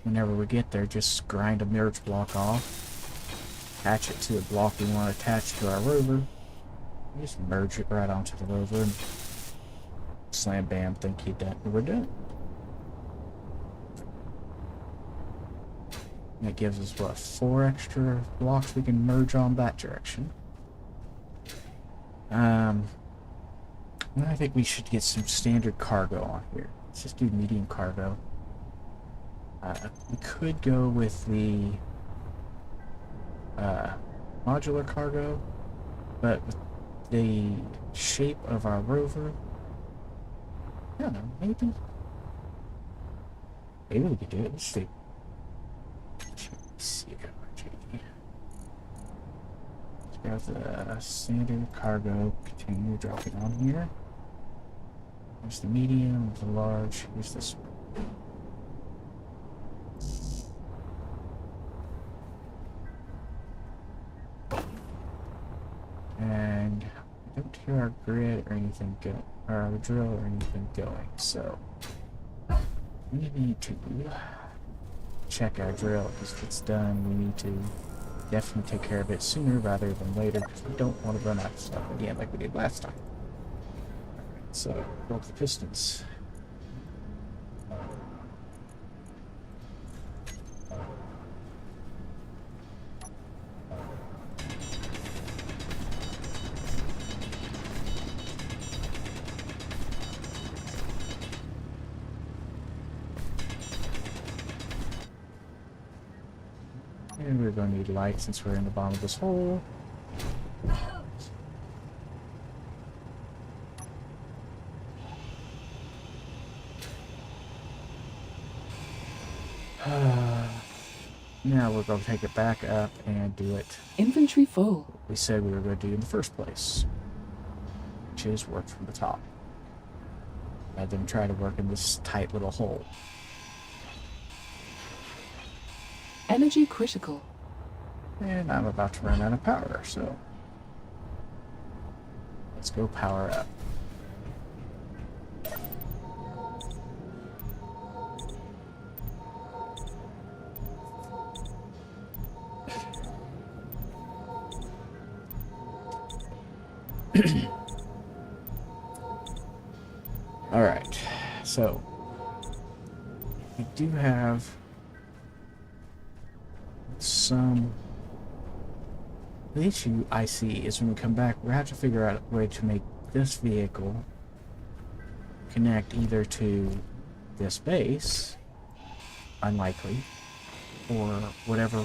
whenever we get there, just grind a merge block off. Attach it to the block we want to attach to our rover. Just merge it right onto the rover and slam bam, we're done. That gives us, what, 4 extra blocks we can merge on that direction. I think we should get some standard cargo on here. Let's just do medium cargo. We could go with the modular cargo, but with the shape of our rover, I don't know, maybe we could do it. Let's see. Let's grab the standard cargo, continue dropping on here. There's the medium, the large, here's this one. And I don't hear our grid or anything go, or our drill or anything going, so we need to check our drill, because if it's done, we need to definitely take care of it sooner rather than later, because we don't want to run out of stuff again like we did last time. Alright, so broke the pistons. And we're going to need light since we're in the bottom of this hole. Now we're going to take it back up and do it
Inventory full.
we said we were going to do in the first place, which is work from the top, rather than try to work in this tight little hole.
Energy critical.
And I'm about to run out of power, so let's go power up. Alright, so we do have some. The issue I see is when we come back, we have to figure out a way to make this vehicle connect either to this base, unlikely, or whatever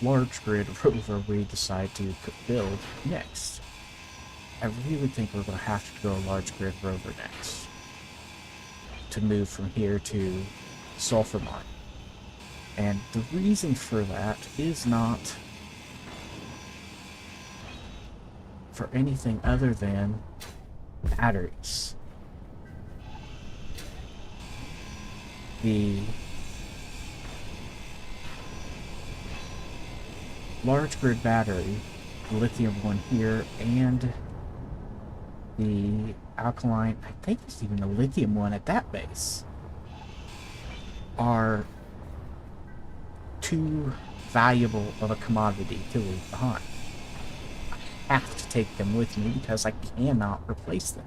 large grid rover we decide to build next. I really think we're going to have to go a large grid rover next to move from here to Sulfur Mine. And the reason for that is not for anything other than batteries. The large grid battery, the lithium one here, and the alkaline, I think there's even a lithium one at that base, are too valuable of a commodity to leave behind. I have to take them with me because I cannot replace them.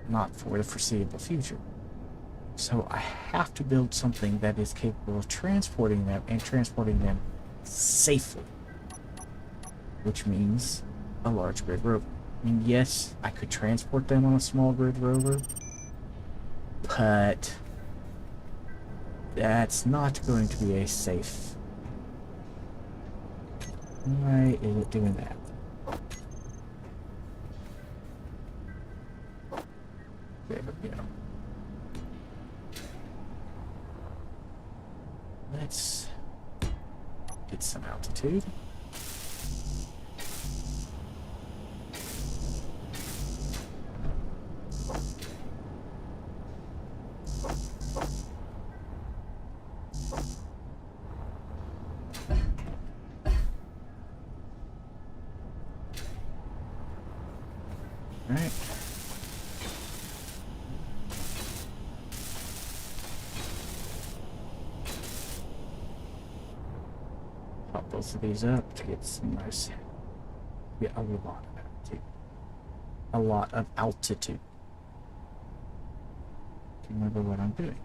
Not for the foreseeable future. So I have to build something that is capable of transporting them and transporting them safely. Which means a large grid rover. I mean, yes, I could transport them on a small grid rover, but that's not going to be a safe. Why is it doing that? There we go. Let's get some altitude. Alright. Pop both of these up to get some nice, get a lot of altitude. A lot of altitude. Can't remember what I'm doing.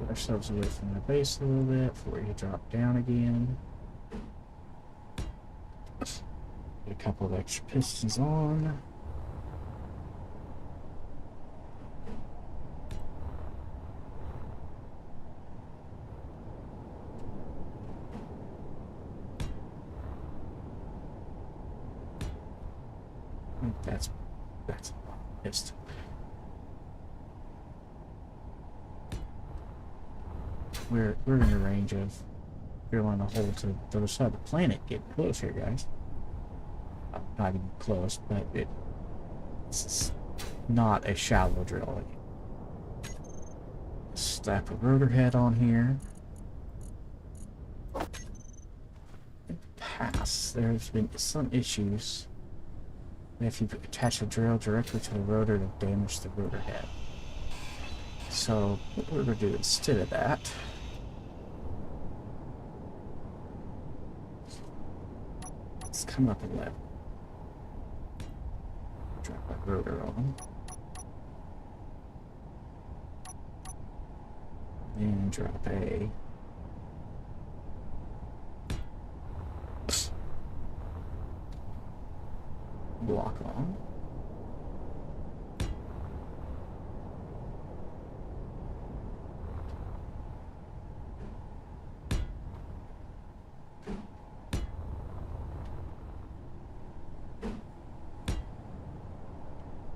Get ourselves away from the base a little bit before we drop down again. Get a couple of extra pistons on. That's a lot of piston. We're in the range of drilling a hole to the other side of the planet. Getting close here, guys. Not even close, but it's not a shallow drill. Slap a rotor head on here. In the past, there's been some issues. If you attach a drill directly to the rotor, it'll damage the rotor head. So what we're going to do instead of that, let's come up a level. Drop that rotor on. And drop a block on.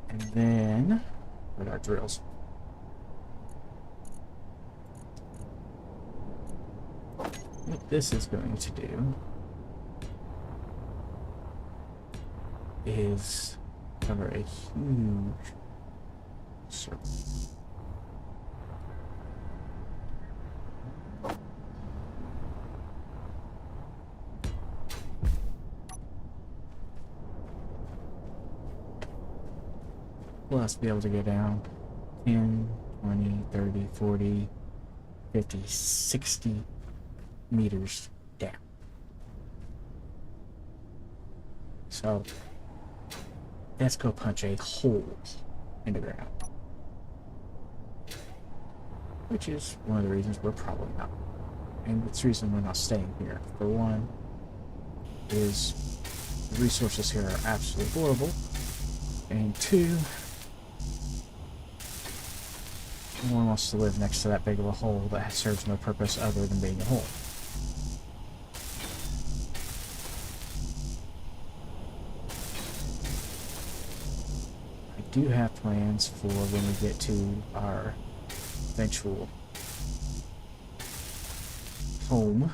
And then with our drills. What this is going to do is cover a huge circle. We'll have to be able to go down 10, 20, 30, 40, 50, 60 meters down. So let's go punch a hole in the ground, which is one of the reasons we're probably not, and it's the reason we're not staying here. For one, is the resources here are absolutely horrible, and two, no one wants to live next to that big of a hole that serves no purpose other than being a hole. I do have plans for when we get to our eventual home,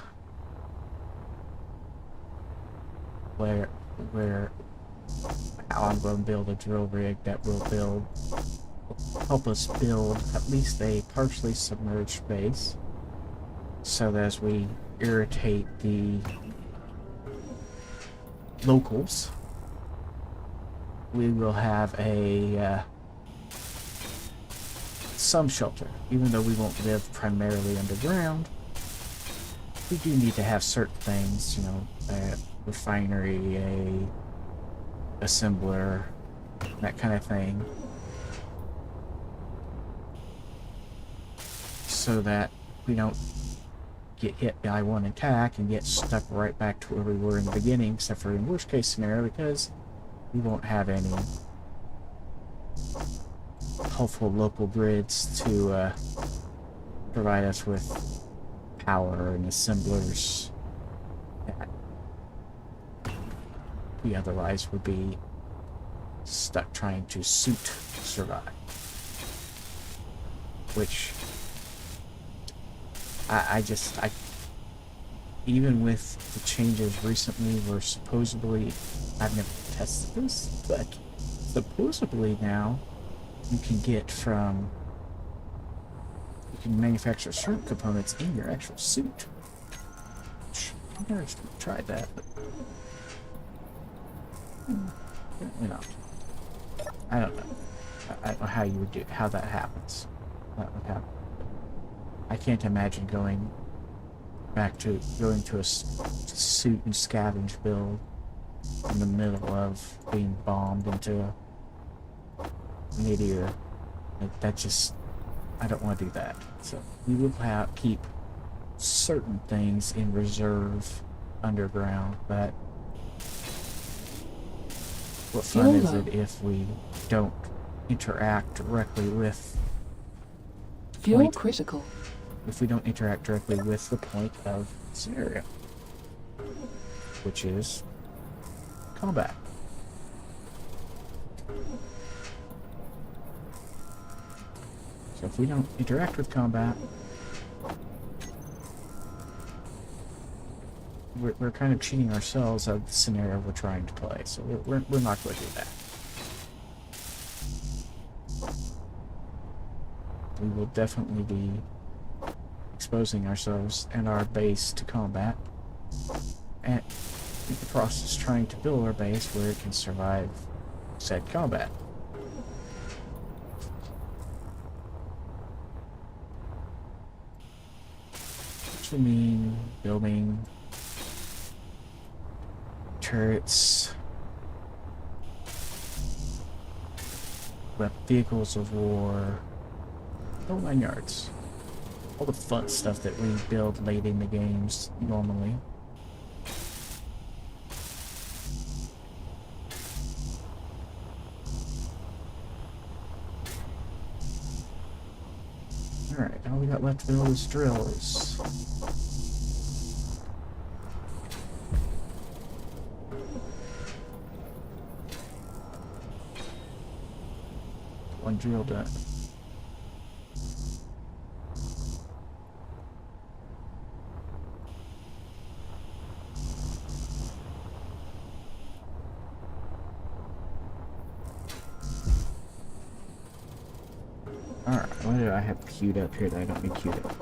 where how I'm going to build a drill rig that will help us build at least a partially submerged base, so that as we irritate the locals, we will have a some shelter. Even though we won't live primarily underground, we do need to have certain things, you know, a refinery, a assembler, that kind of thing, so that we don't get hit by one attack and get stuck right back to where we were in the beginning, except for in worst case scenario, because we won't have any helpful local grids to provide us with power and assemblers that we otherwise would be stuck trying to survive. Which I even with the changes recently, were supposedly, I've never tested this, but supposedly now you can manufacture certain components in your actual suit. I've never tried that, but apparently not. I don't know. I don't know how you would how that happens. That would happen. I can't imagine going to a suit and scavenge build in the middle of being bombed into a meteor. Like, that just I don't want to do that. So we will keep certain things in reserve underground, but what fun is it if we don't interact directly with
Fuel critical.
if we don't interact directly with the point of scenario, which is combat. So if we don't interact with combat, we're kind of cheating ourselves out of the scenario we're trying to play. So we're not going to do that. We will definitely be exposing ourselves and our base to combat, and in the process trying to build our base where it can survive said combat. Which will mean building turrets, vehicles of war, whole 9 yards. All the fun stuff that we build late in the games normally. Alright, all we got left to build is drills. One drill done. Alright, what do I have queued up here that I don't need queued up?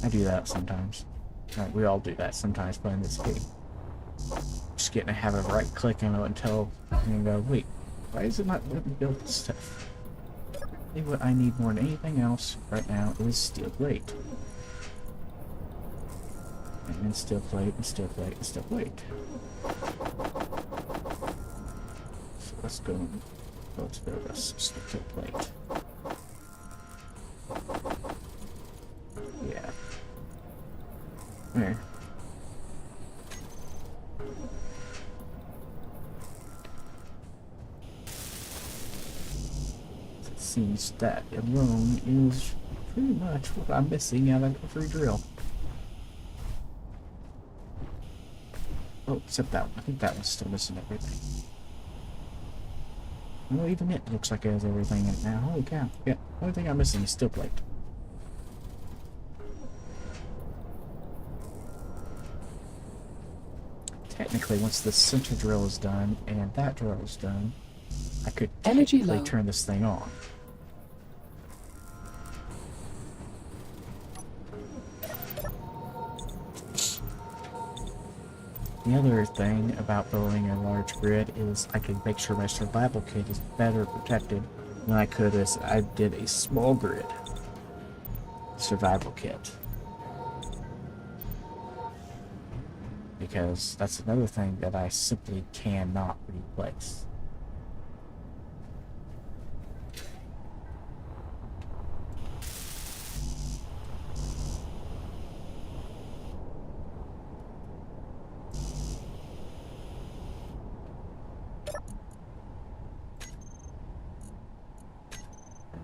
I do that sometimes. Alright, we all do that sometimes playing this game. Just getting to have a right click on it until and go, wait, why is it not letting me build this stuff? What I need more than anything else right now is steel plate. And then steel plate, and steel plate, and steel plate. So let's go. Let's build us some steel plate. Yeah. There. It seems that alone is pretty much what I'm missing out of every drill. Oh, except that one. I think that one's still missing everything. Well, even it looks like it has everything in it now. Holy cow. Yeah, the only thing I'm missing is steel plate. Technically, once the center drill is done and that drill is done, I could technically turn this thing on. The other thing about building a large grid is I can make sure my survival kit is better protected than I could as I did a small grid survival kit. Because that's another thing that I simply cannot replace.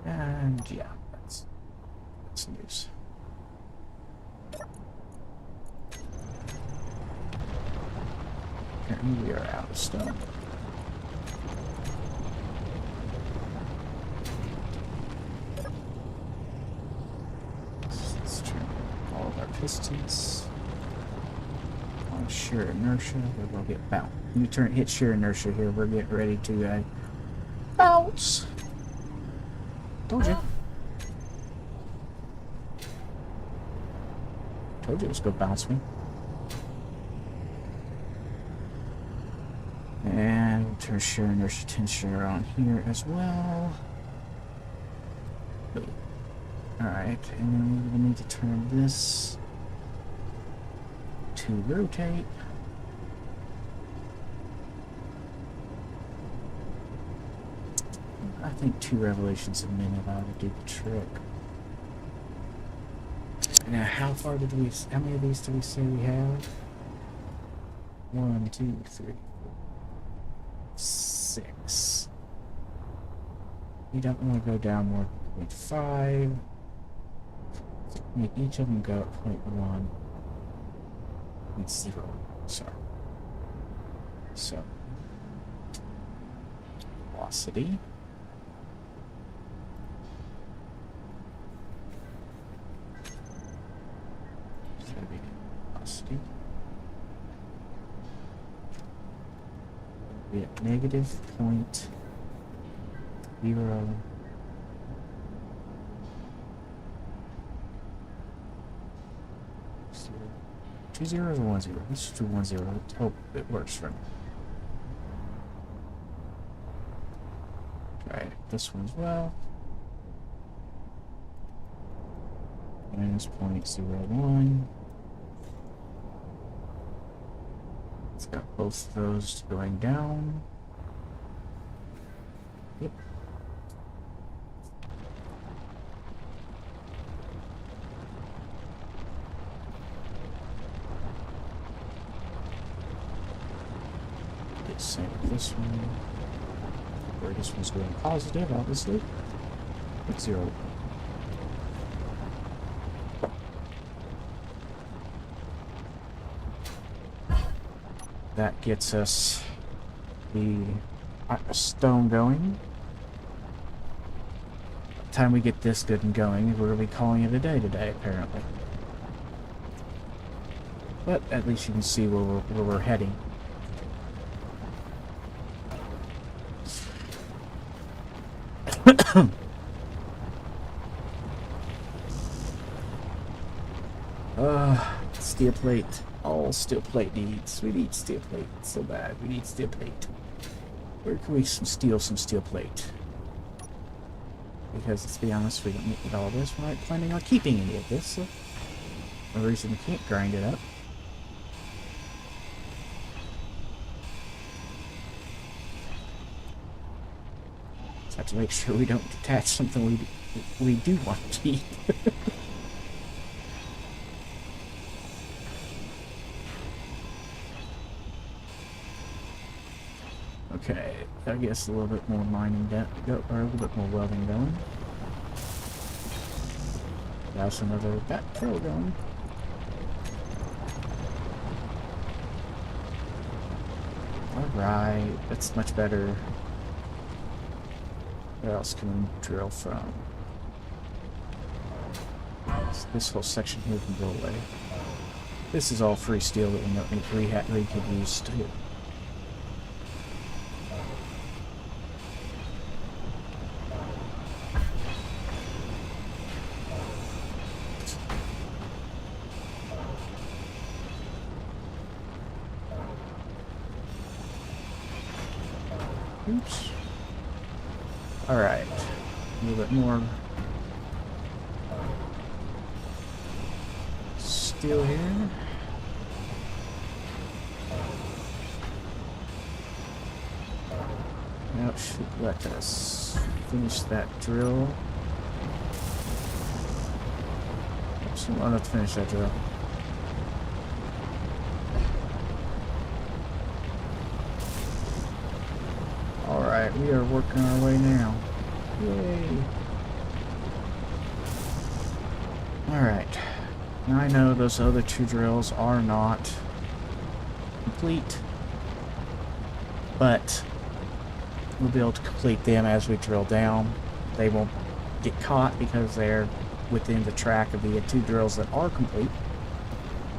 And yeah, that's news. Apparently we are out of stone. Let's turn all of our pistons on shear inertia. We'll get bounce. When you hit shear inertia here, we're getting ready to bounce. Told you. Told you it was gonna bounce me. And we'll turn shear inertia tensioner on here as well. Alright, and then we need to turn this to rotate. I I think 2 revolutions a minute ought to do the trick. Now, how many of these do we say we have? 1, 2, 3, 4, 6. We don't want to go down more than 0.5. Make each of them go at 0.1. And 0. Sorry. So, velocity. Velocity. We at negative 0.0. 2 zeros or 1 0? Let's just do 1 0. Let's hope it works for me. Try this one as well. Minus 0.01. It's got both of those going down. Yep. Same with this one. Where this one's going positive, obviously. It's 0. That gets us the stone going. By the time we get this good and going, we're going to be calling it a day today, apparently. But at least you can see where we're heading. Steel plate. All steel plate needs. We need steel plate so bad. We need steel plate. Where can we steal some steel plate? Because let's be honest, we don't need all this. We're not planning on keeping any of this, so no reason we can't grind it up. Just have to make sure we don't detach something we do want to keep. Okay, I guess a little bit more mining or a little bit more welding going. That's another backfill going. Alright, that's much better. Where else can we drill from? So this whole section here can go away. This is all free steel that we could use too. Oops. Alright. A little bit more steel here. Now it should let us finish that drill. Oops, we won't have to finish that drill. Alright, we are working our way now. Yay! Alright. Now I know those other 2 drills are not complete, but we'll be able to complete them as we drill down. They won't get caught because they're within the track of the 2 drills that are complete.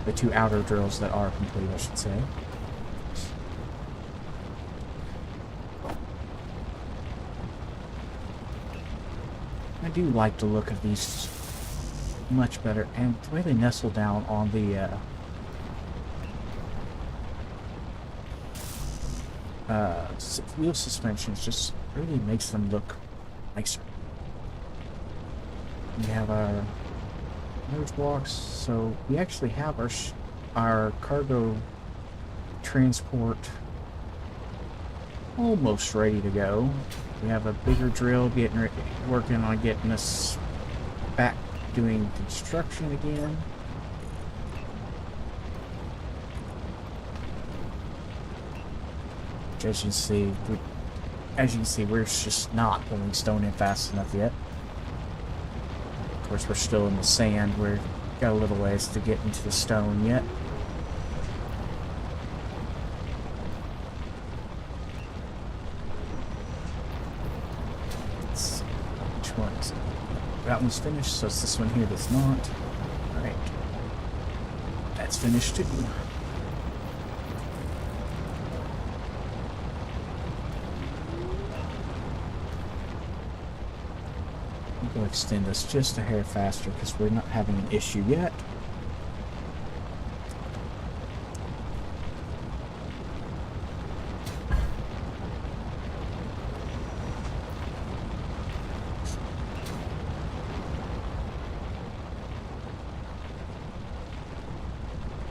The 2 outer drills that are complete, I should say. I do like the look of these much better, and the way they nestle down on the wheel suspensions just really makes them look nicer. We have our nose blocks, so we actually have our cargo transport almost ready to go. We have a bigger drill working on getting us back doing construction again. As you can see, we're just not pulling stone in fast enough yet. Of course, we're still in the sand. We've got a little ways to get into the stone yet. Let's see. Which one is it? That one's finished, so it's this one here that's not. Alright. That's finished too. We'll extend this just a hair faster because we're not having an issue yet.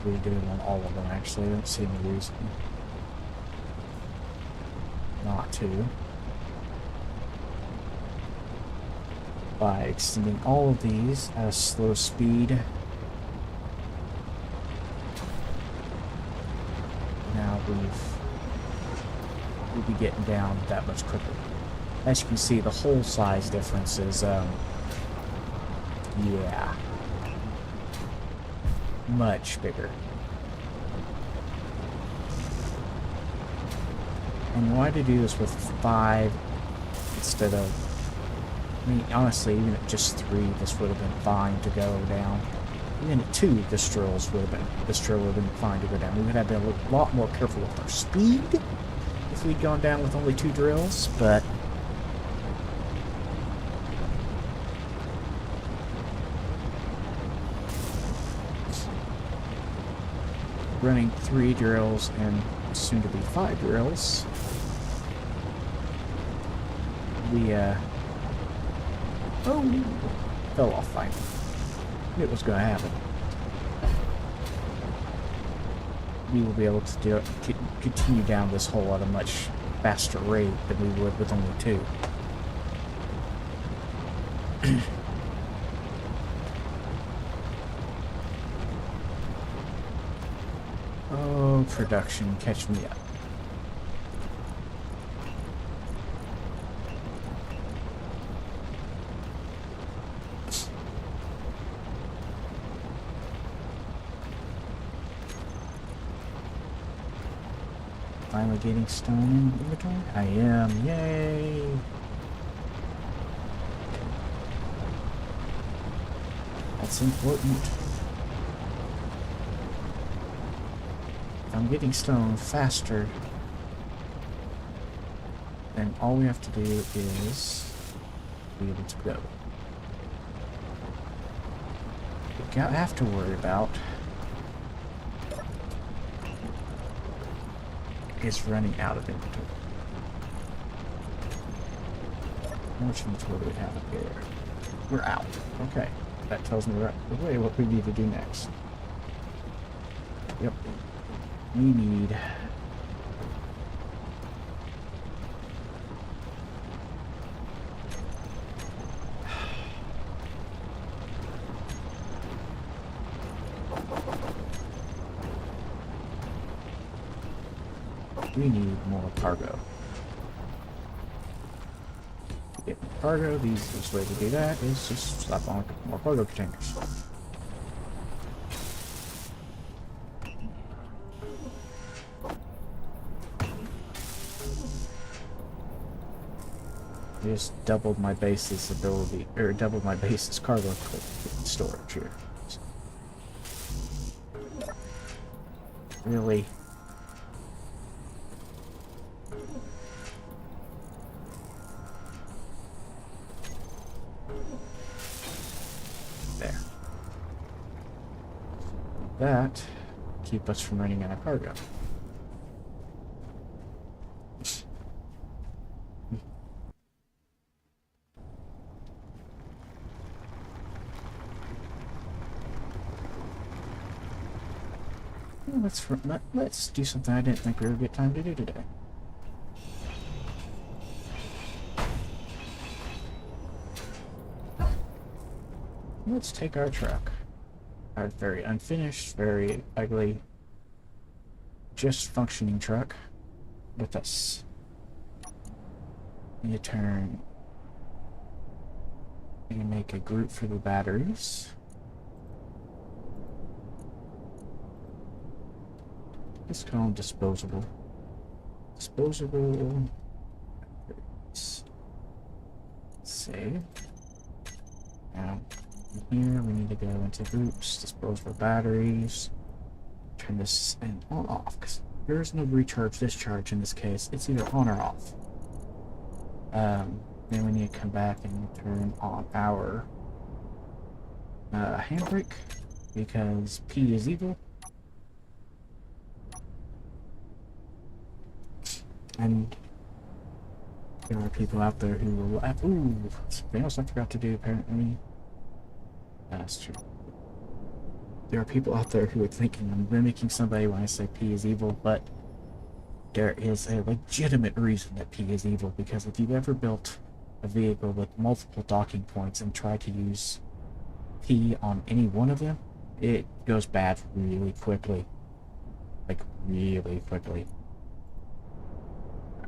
We're doing on all of them actually. I don't see any reason not to. By extending all of these at a slow speed. Now we'll be getting down that much quicker. As you can see, the whole size difference is, yeah, much bigger. And why to do this with 5 instead of, I mean, honestly, even at just 3, this would have been fine to go down. Even at 2, this drill would have been fine to go down. We would have been a lot more careful with our speed if we'd gone down with only 2 drills, but running 3 drills and soon to be 5 drills, we oh, fell off finally. It was going to happen. We will be able to continue down this hole at a much faster rate than we would with only 2. Oh, production, catch me up. Finally getting stone in inventory? I am, yay! That's important. If I'm getting stone faster, then all we have to do is be able to go. What we have to worry about is running out of inventory. How much inventory do we have up here? We're out. Okay. That tells me right away what we need to do next. Yep. We need more cargo. To get more cargo, the easiest way to do that is just slap on more cargo containers. I just doubled my base's ability, or doubled my base's cargo storage here. Really? There. That keep us from running out of cargo. Let's do something I didn't think we would get time to do today. Let's take our truck. Our very unfinished, very ugly, just functioning truck with us. You turn and make a group for the batteries. Let's call them disposable. Disposable. Save. Now, here we need to go into groups, disposable batteries. Turn this on off because there is no recharge discharge in this case. It's either on or off. Then we need to come back and turn on our handbrake because P is evil. And there are people out there who will laugh. Ooh, something else I forgot to do apparently. That's true. There are people out there who are thinking I'm mimicking somebody when I say P is evil, but there is a legitimate reason that P is evil, because if you've ever built a vehicle with multiple docking points and tried to use P on any one of them, it goes bad really quickly. Like, really quickly.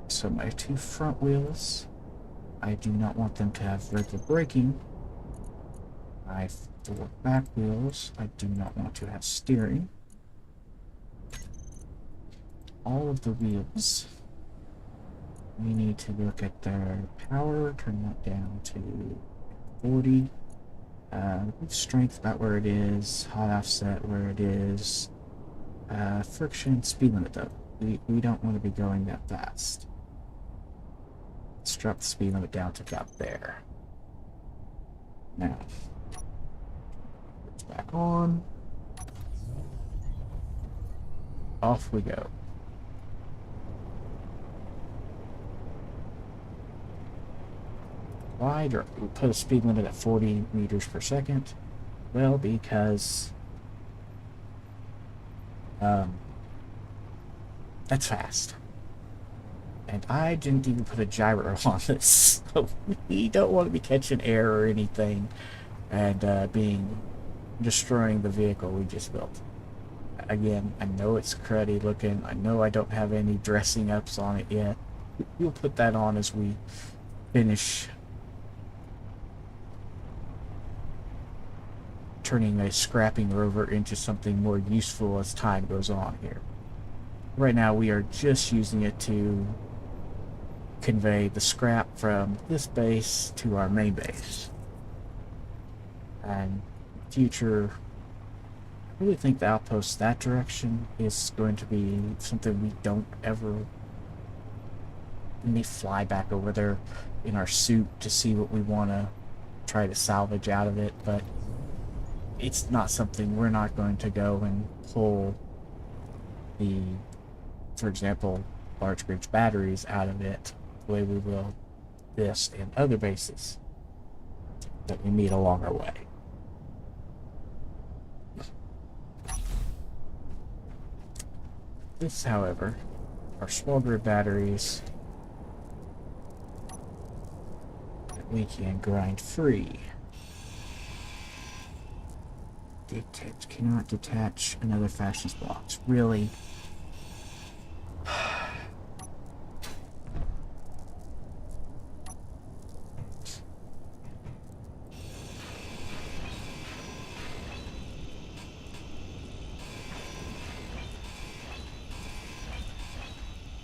So my two front wheels, I do not want them to have regular braking. My four back wheels, I do not want to have steering. All of the wheels, we need to look at their power, turn that down to 40. Strength about where it is, high offset where it is. Friction, speed limit though. We don't want to be going that fast. Let's drop the speed limit down to about there. Now, it's back on. Off we go. Why do we put a speed limit at 40 meters per second? Well, because that's fast. And I didn't even put a gyro on this, so we don't want to be catching air or anything and destroying the vehicle we just built. Again, I know it's cruddy looking. I know I don't have any dressing ups on it yet. We'll put that on as we finish turning a scrapping rover into something more useful as time goes on here. Right now we are just using it to convey the scrap from this base to our main base. And future, I really think the outpost that direction is going to be something we don't ever need to fly back over there in our suit to see what we want to try to salvage out of it, but it's not something we're not going to go and pull the, for example, large bridge batteries out of it the way we will this and other bases that we meet along our way. This, however, are small grid batteries that we can grind free. Cannot detach another fastness box. Really?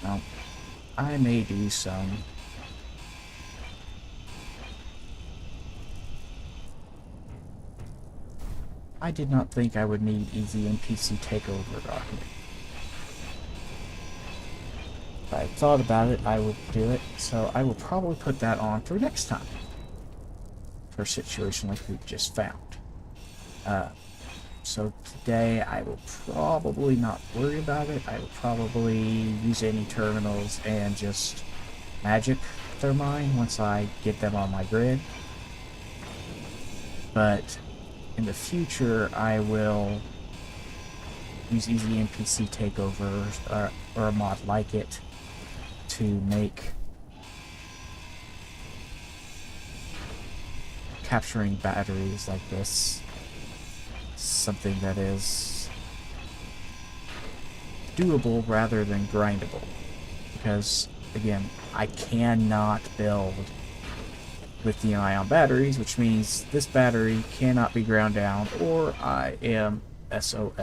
Well, I may do some. I did not think I would need easy NPC takeover document. If I thought about it, I would do it, so I will probably put that on for next time. For a situation like we've just found. So today I will probably not worry about it. I will probably use any terminals and just magic their mine once I get them on my grid. But in the future, I will use easy NPC takeovers or a mod like it to make capturing batteries like this is something that is doable rather than grindable. Because, again, I cannot build lithium-ion batteries, which means this battery cannot be ground down, or I am SOL.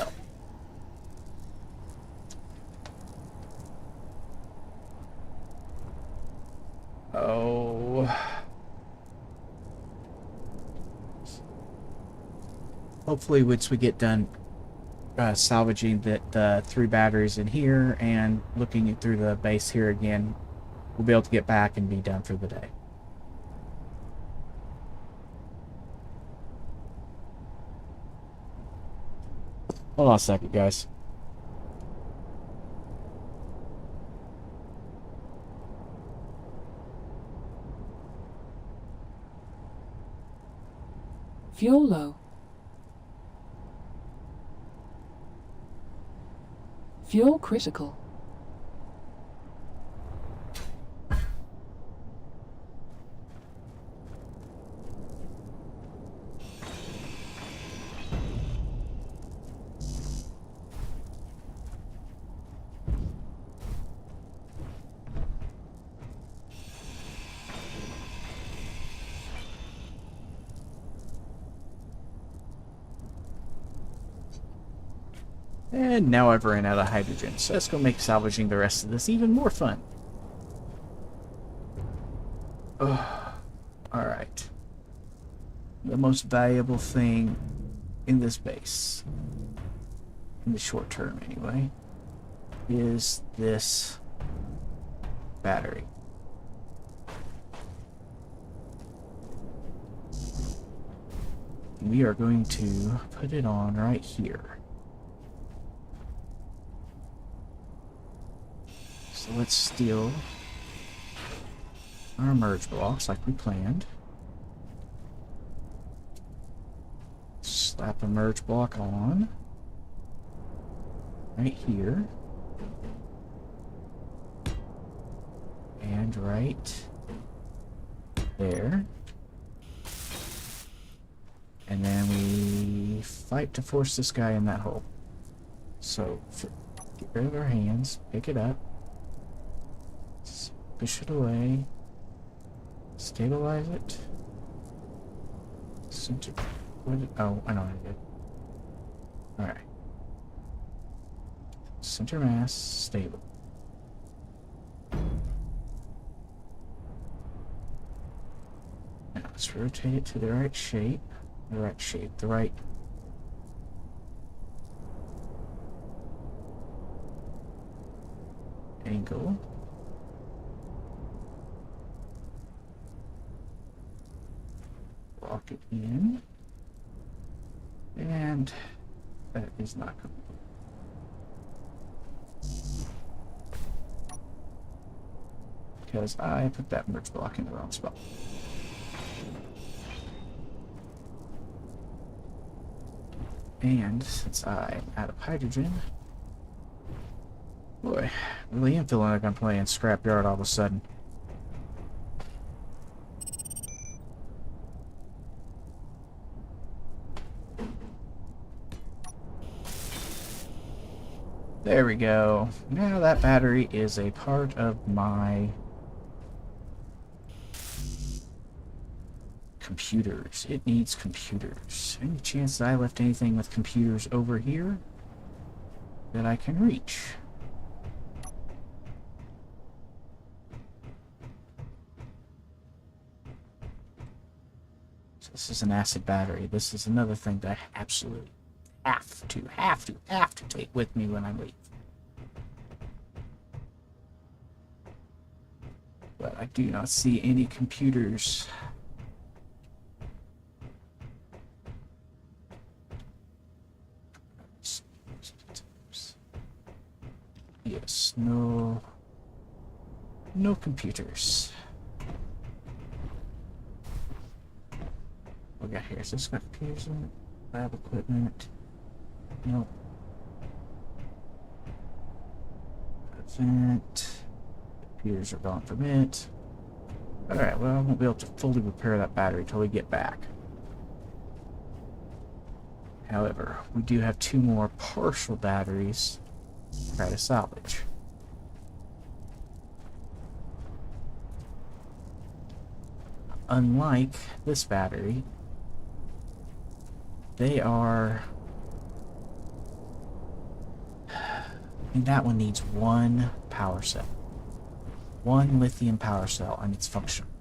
Oh. Hopefully, once we get done salvaging the 3 batteries in here and looking through the base here again, we'll be able to get back and be done for the day. Hold on a second, guys.
Fuel low. Fuel critical.
And now I've run out of hydrogen, so that's going to make salvaging the rest of this even more fun. Alright. The most valuable thing in this base, in the short term anyway, is this battery. We are going to put it on right here. So let's steal our merge blocks like we planned. Slap a merge block on right here. And right there. And then we fight to force this guy in that hole. So get rid of our hands, pick it up. Push it away. Stabilize it. Center. Oh, I know what I did. Alright. Center mass, stable. Now let's rotate it to the right shape. The right angle. Lock it in, and that is not going. Because I put that merge block in the wrong spot. And since I'm out of hydrogen, boy, really am feeling like I'm playing Scrapyard all of a sudden. There we go. Now that battery is a part of my computers. It needs computers. Any chance that I left anything with computers over here that I can reach? So this is an acid battery. This is another thing that I absolutely have to take with me when I leave. But I do not see any computers. Yes, no computers. What we got here? Is this got computers in it? Lab equipment. Nope. Event. Computers are gone from it. Alright, well, I won't be able to fully repair that battery until we get back. However, we do have 2 more partial batteries to try to salvage. Unlike this battery, they are... And that one needs 1 power cell. 1 lithium power cell, and it's functional.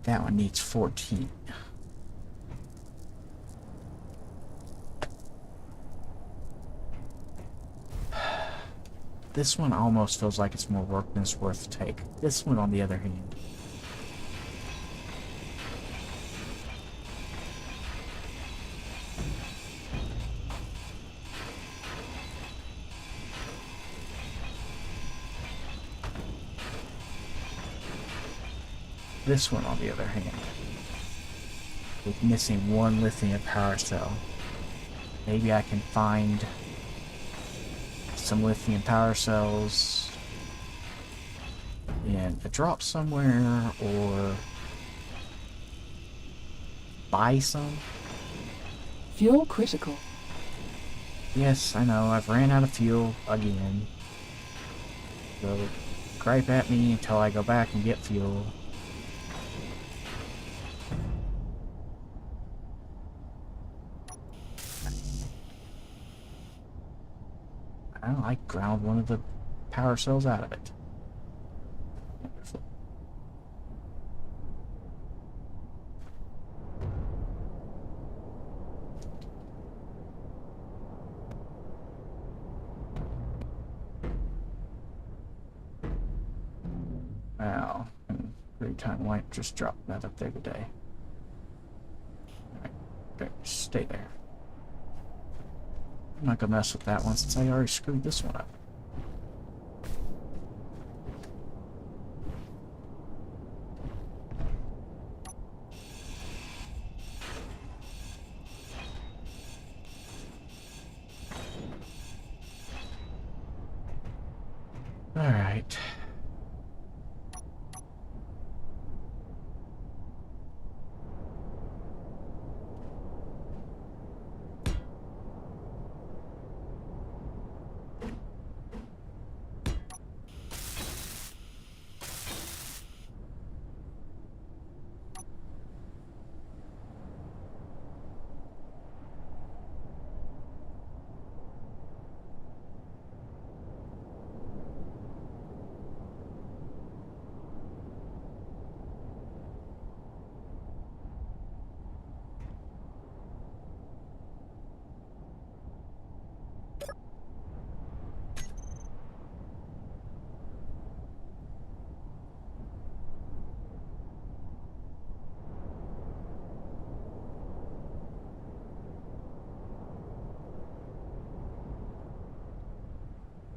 That one needs 14. This one almost feels like it's more work than it's worth to take. This one, on the other hand, with missing 1 lithium power cell, maybe I can find some lithium power cells in a drop somewhere, or buy some.
Fuel critical.
Yes, I know, I've ran out of fuel again. So gripe at me until I go back and get fuel. I don't know, I ground 1 of the power cells out of it. Wonderful. Wow, and time light just dropped that up there today. Alright, okay, stay there. I'm not gonna mess with that one since I already screwed this one up. Alright.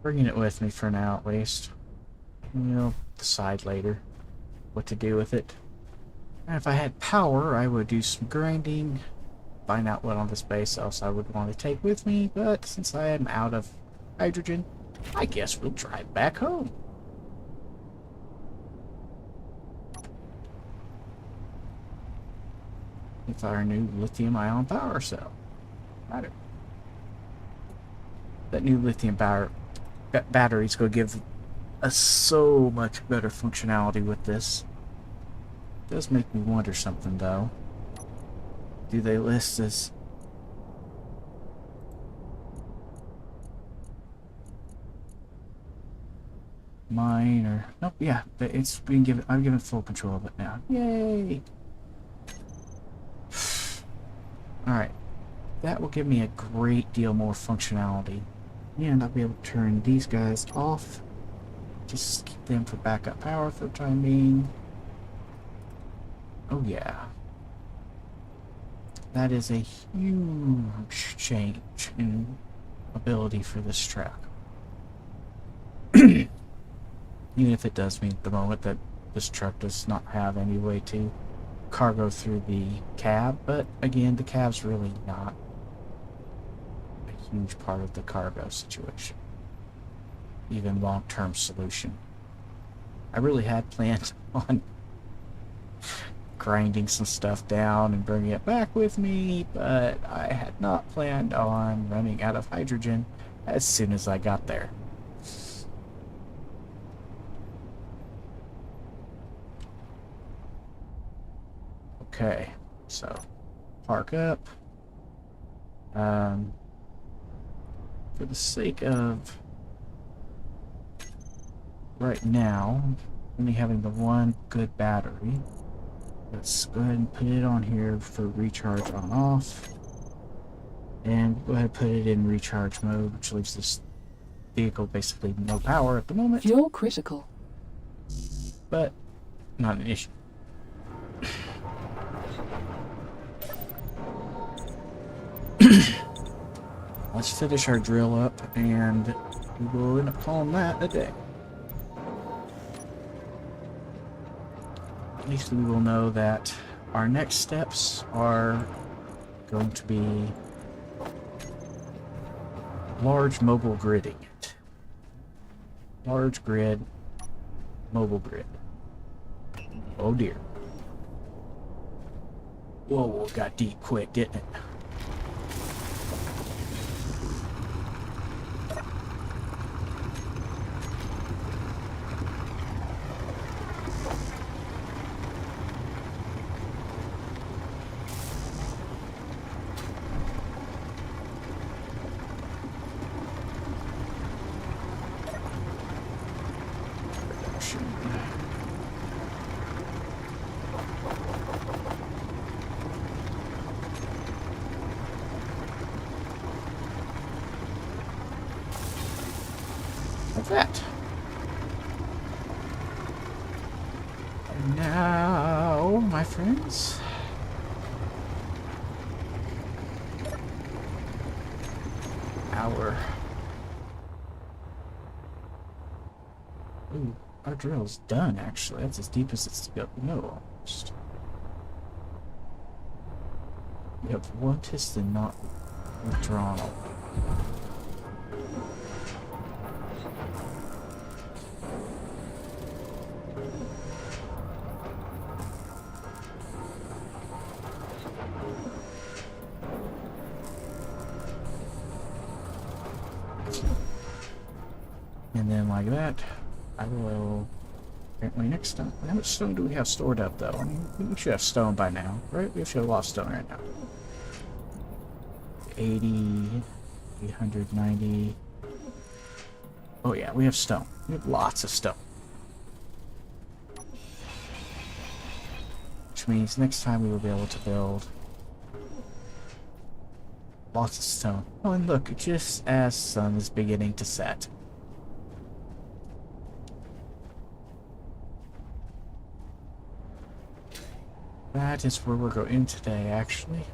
Bringing it with me for now, at least. We'll decide later what to do with it. And if I had power, I would do some grinding, find out what on this base else I would want to take with me, but since I am out of hydrogen, I guess we'll drive back home. With our new lithium-ion power cell. Matter. That new lithium battery's gonna give us so much better functionality with this. It does make me wonder something though. Do they list as mine or nope? Yeah, but it's being given. I'm given full control of it now. Yay! All right, that will give me a great deal more functionality. And I'll be able to turn these guys off. Just keep them for backup power for the time being. Oh yeah. That is a huge change in ability for this truck. Even if it does mean at the moment that this truck does not have any way to cargo through the cab, but again, the cab's really not huge part of the cargo situation, even long-term solution. I really had planned on grinding some stuff down and bringing it back with me, but I had not planned on running out of hydrogen as soon as I got there. Okay, so park up. For the sake of right now, only having the one good battery, let's go ahead and put it on here for recharge on off. And go ahead and put it in recharge mode, which leaves this vehicle basically no power at the moment.
Fuel critical.
But not an issue. Let's finish our drill up, and we will end up calling that a day. At least we will know that our next steps are going to be large mobile gridding it. Large grid, mobile grid. Oh dear. Whoa, it got deep quick, didn't it? Like that. And now, my friends, our drill's done. Actually, that's as deep as it's go. No, almost. We have one piston not withdrawn. And then like that, I will, apparently next time, how much stone do we have stored up though? I mean, we should have stone by now, right? We should have lost stone right now. 80, 890. Oh yeah, we have stone. We have lots of stone. Which means next time we will be able to build lots of stone. Oh, and look, just as sun is beginning to set. That is where we're going today, actually.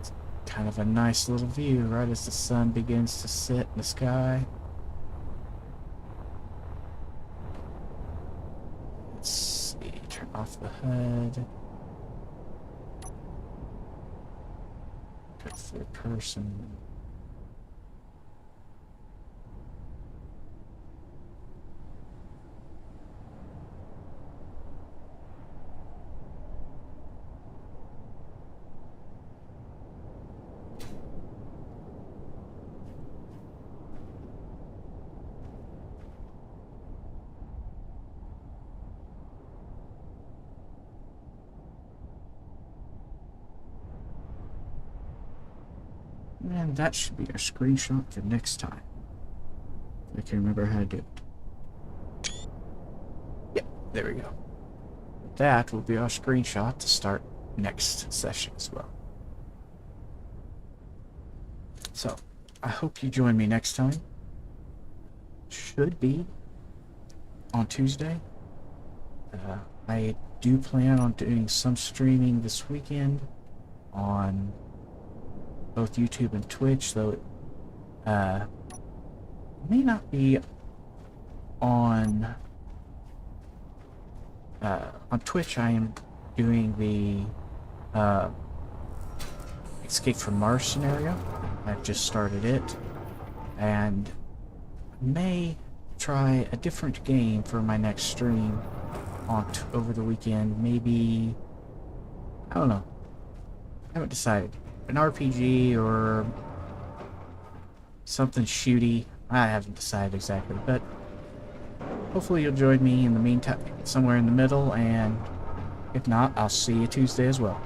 It's kind of a nice little view, right as the sun begins to set in the sky. Let's see, turn off the HUD. Good third person. And that should be our screenshot for next time. I can remember how to do it. Yep, there we go. That will be our screenshot to start next session as well. So, I hope you join me next time. Should be on Tuesday. I do plan on doing some streaming this weekend on both YouTube and Twitch, though it may not be on Twitch. I am doing the Escape from Mars scenario. I've just started it, and may try a different game for my next stream. over the weekend. Maybe, I don't know. I haven't decided. An RPG or something shooty. I haven't decided exactly, but hopefully you'll join me in the meantime, somewhere in the middle, and if not, I'll see you Tuesday as well.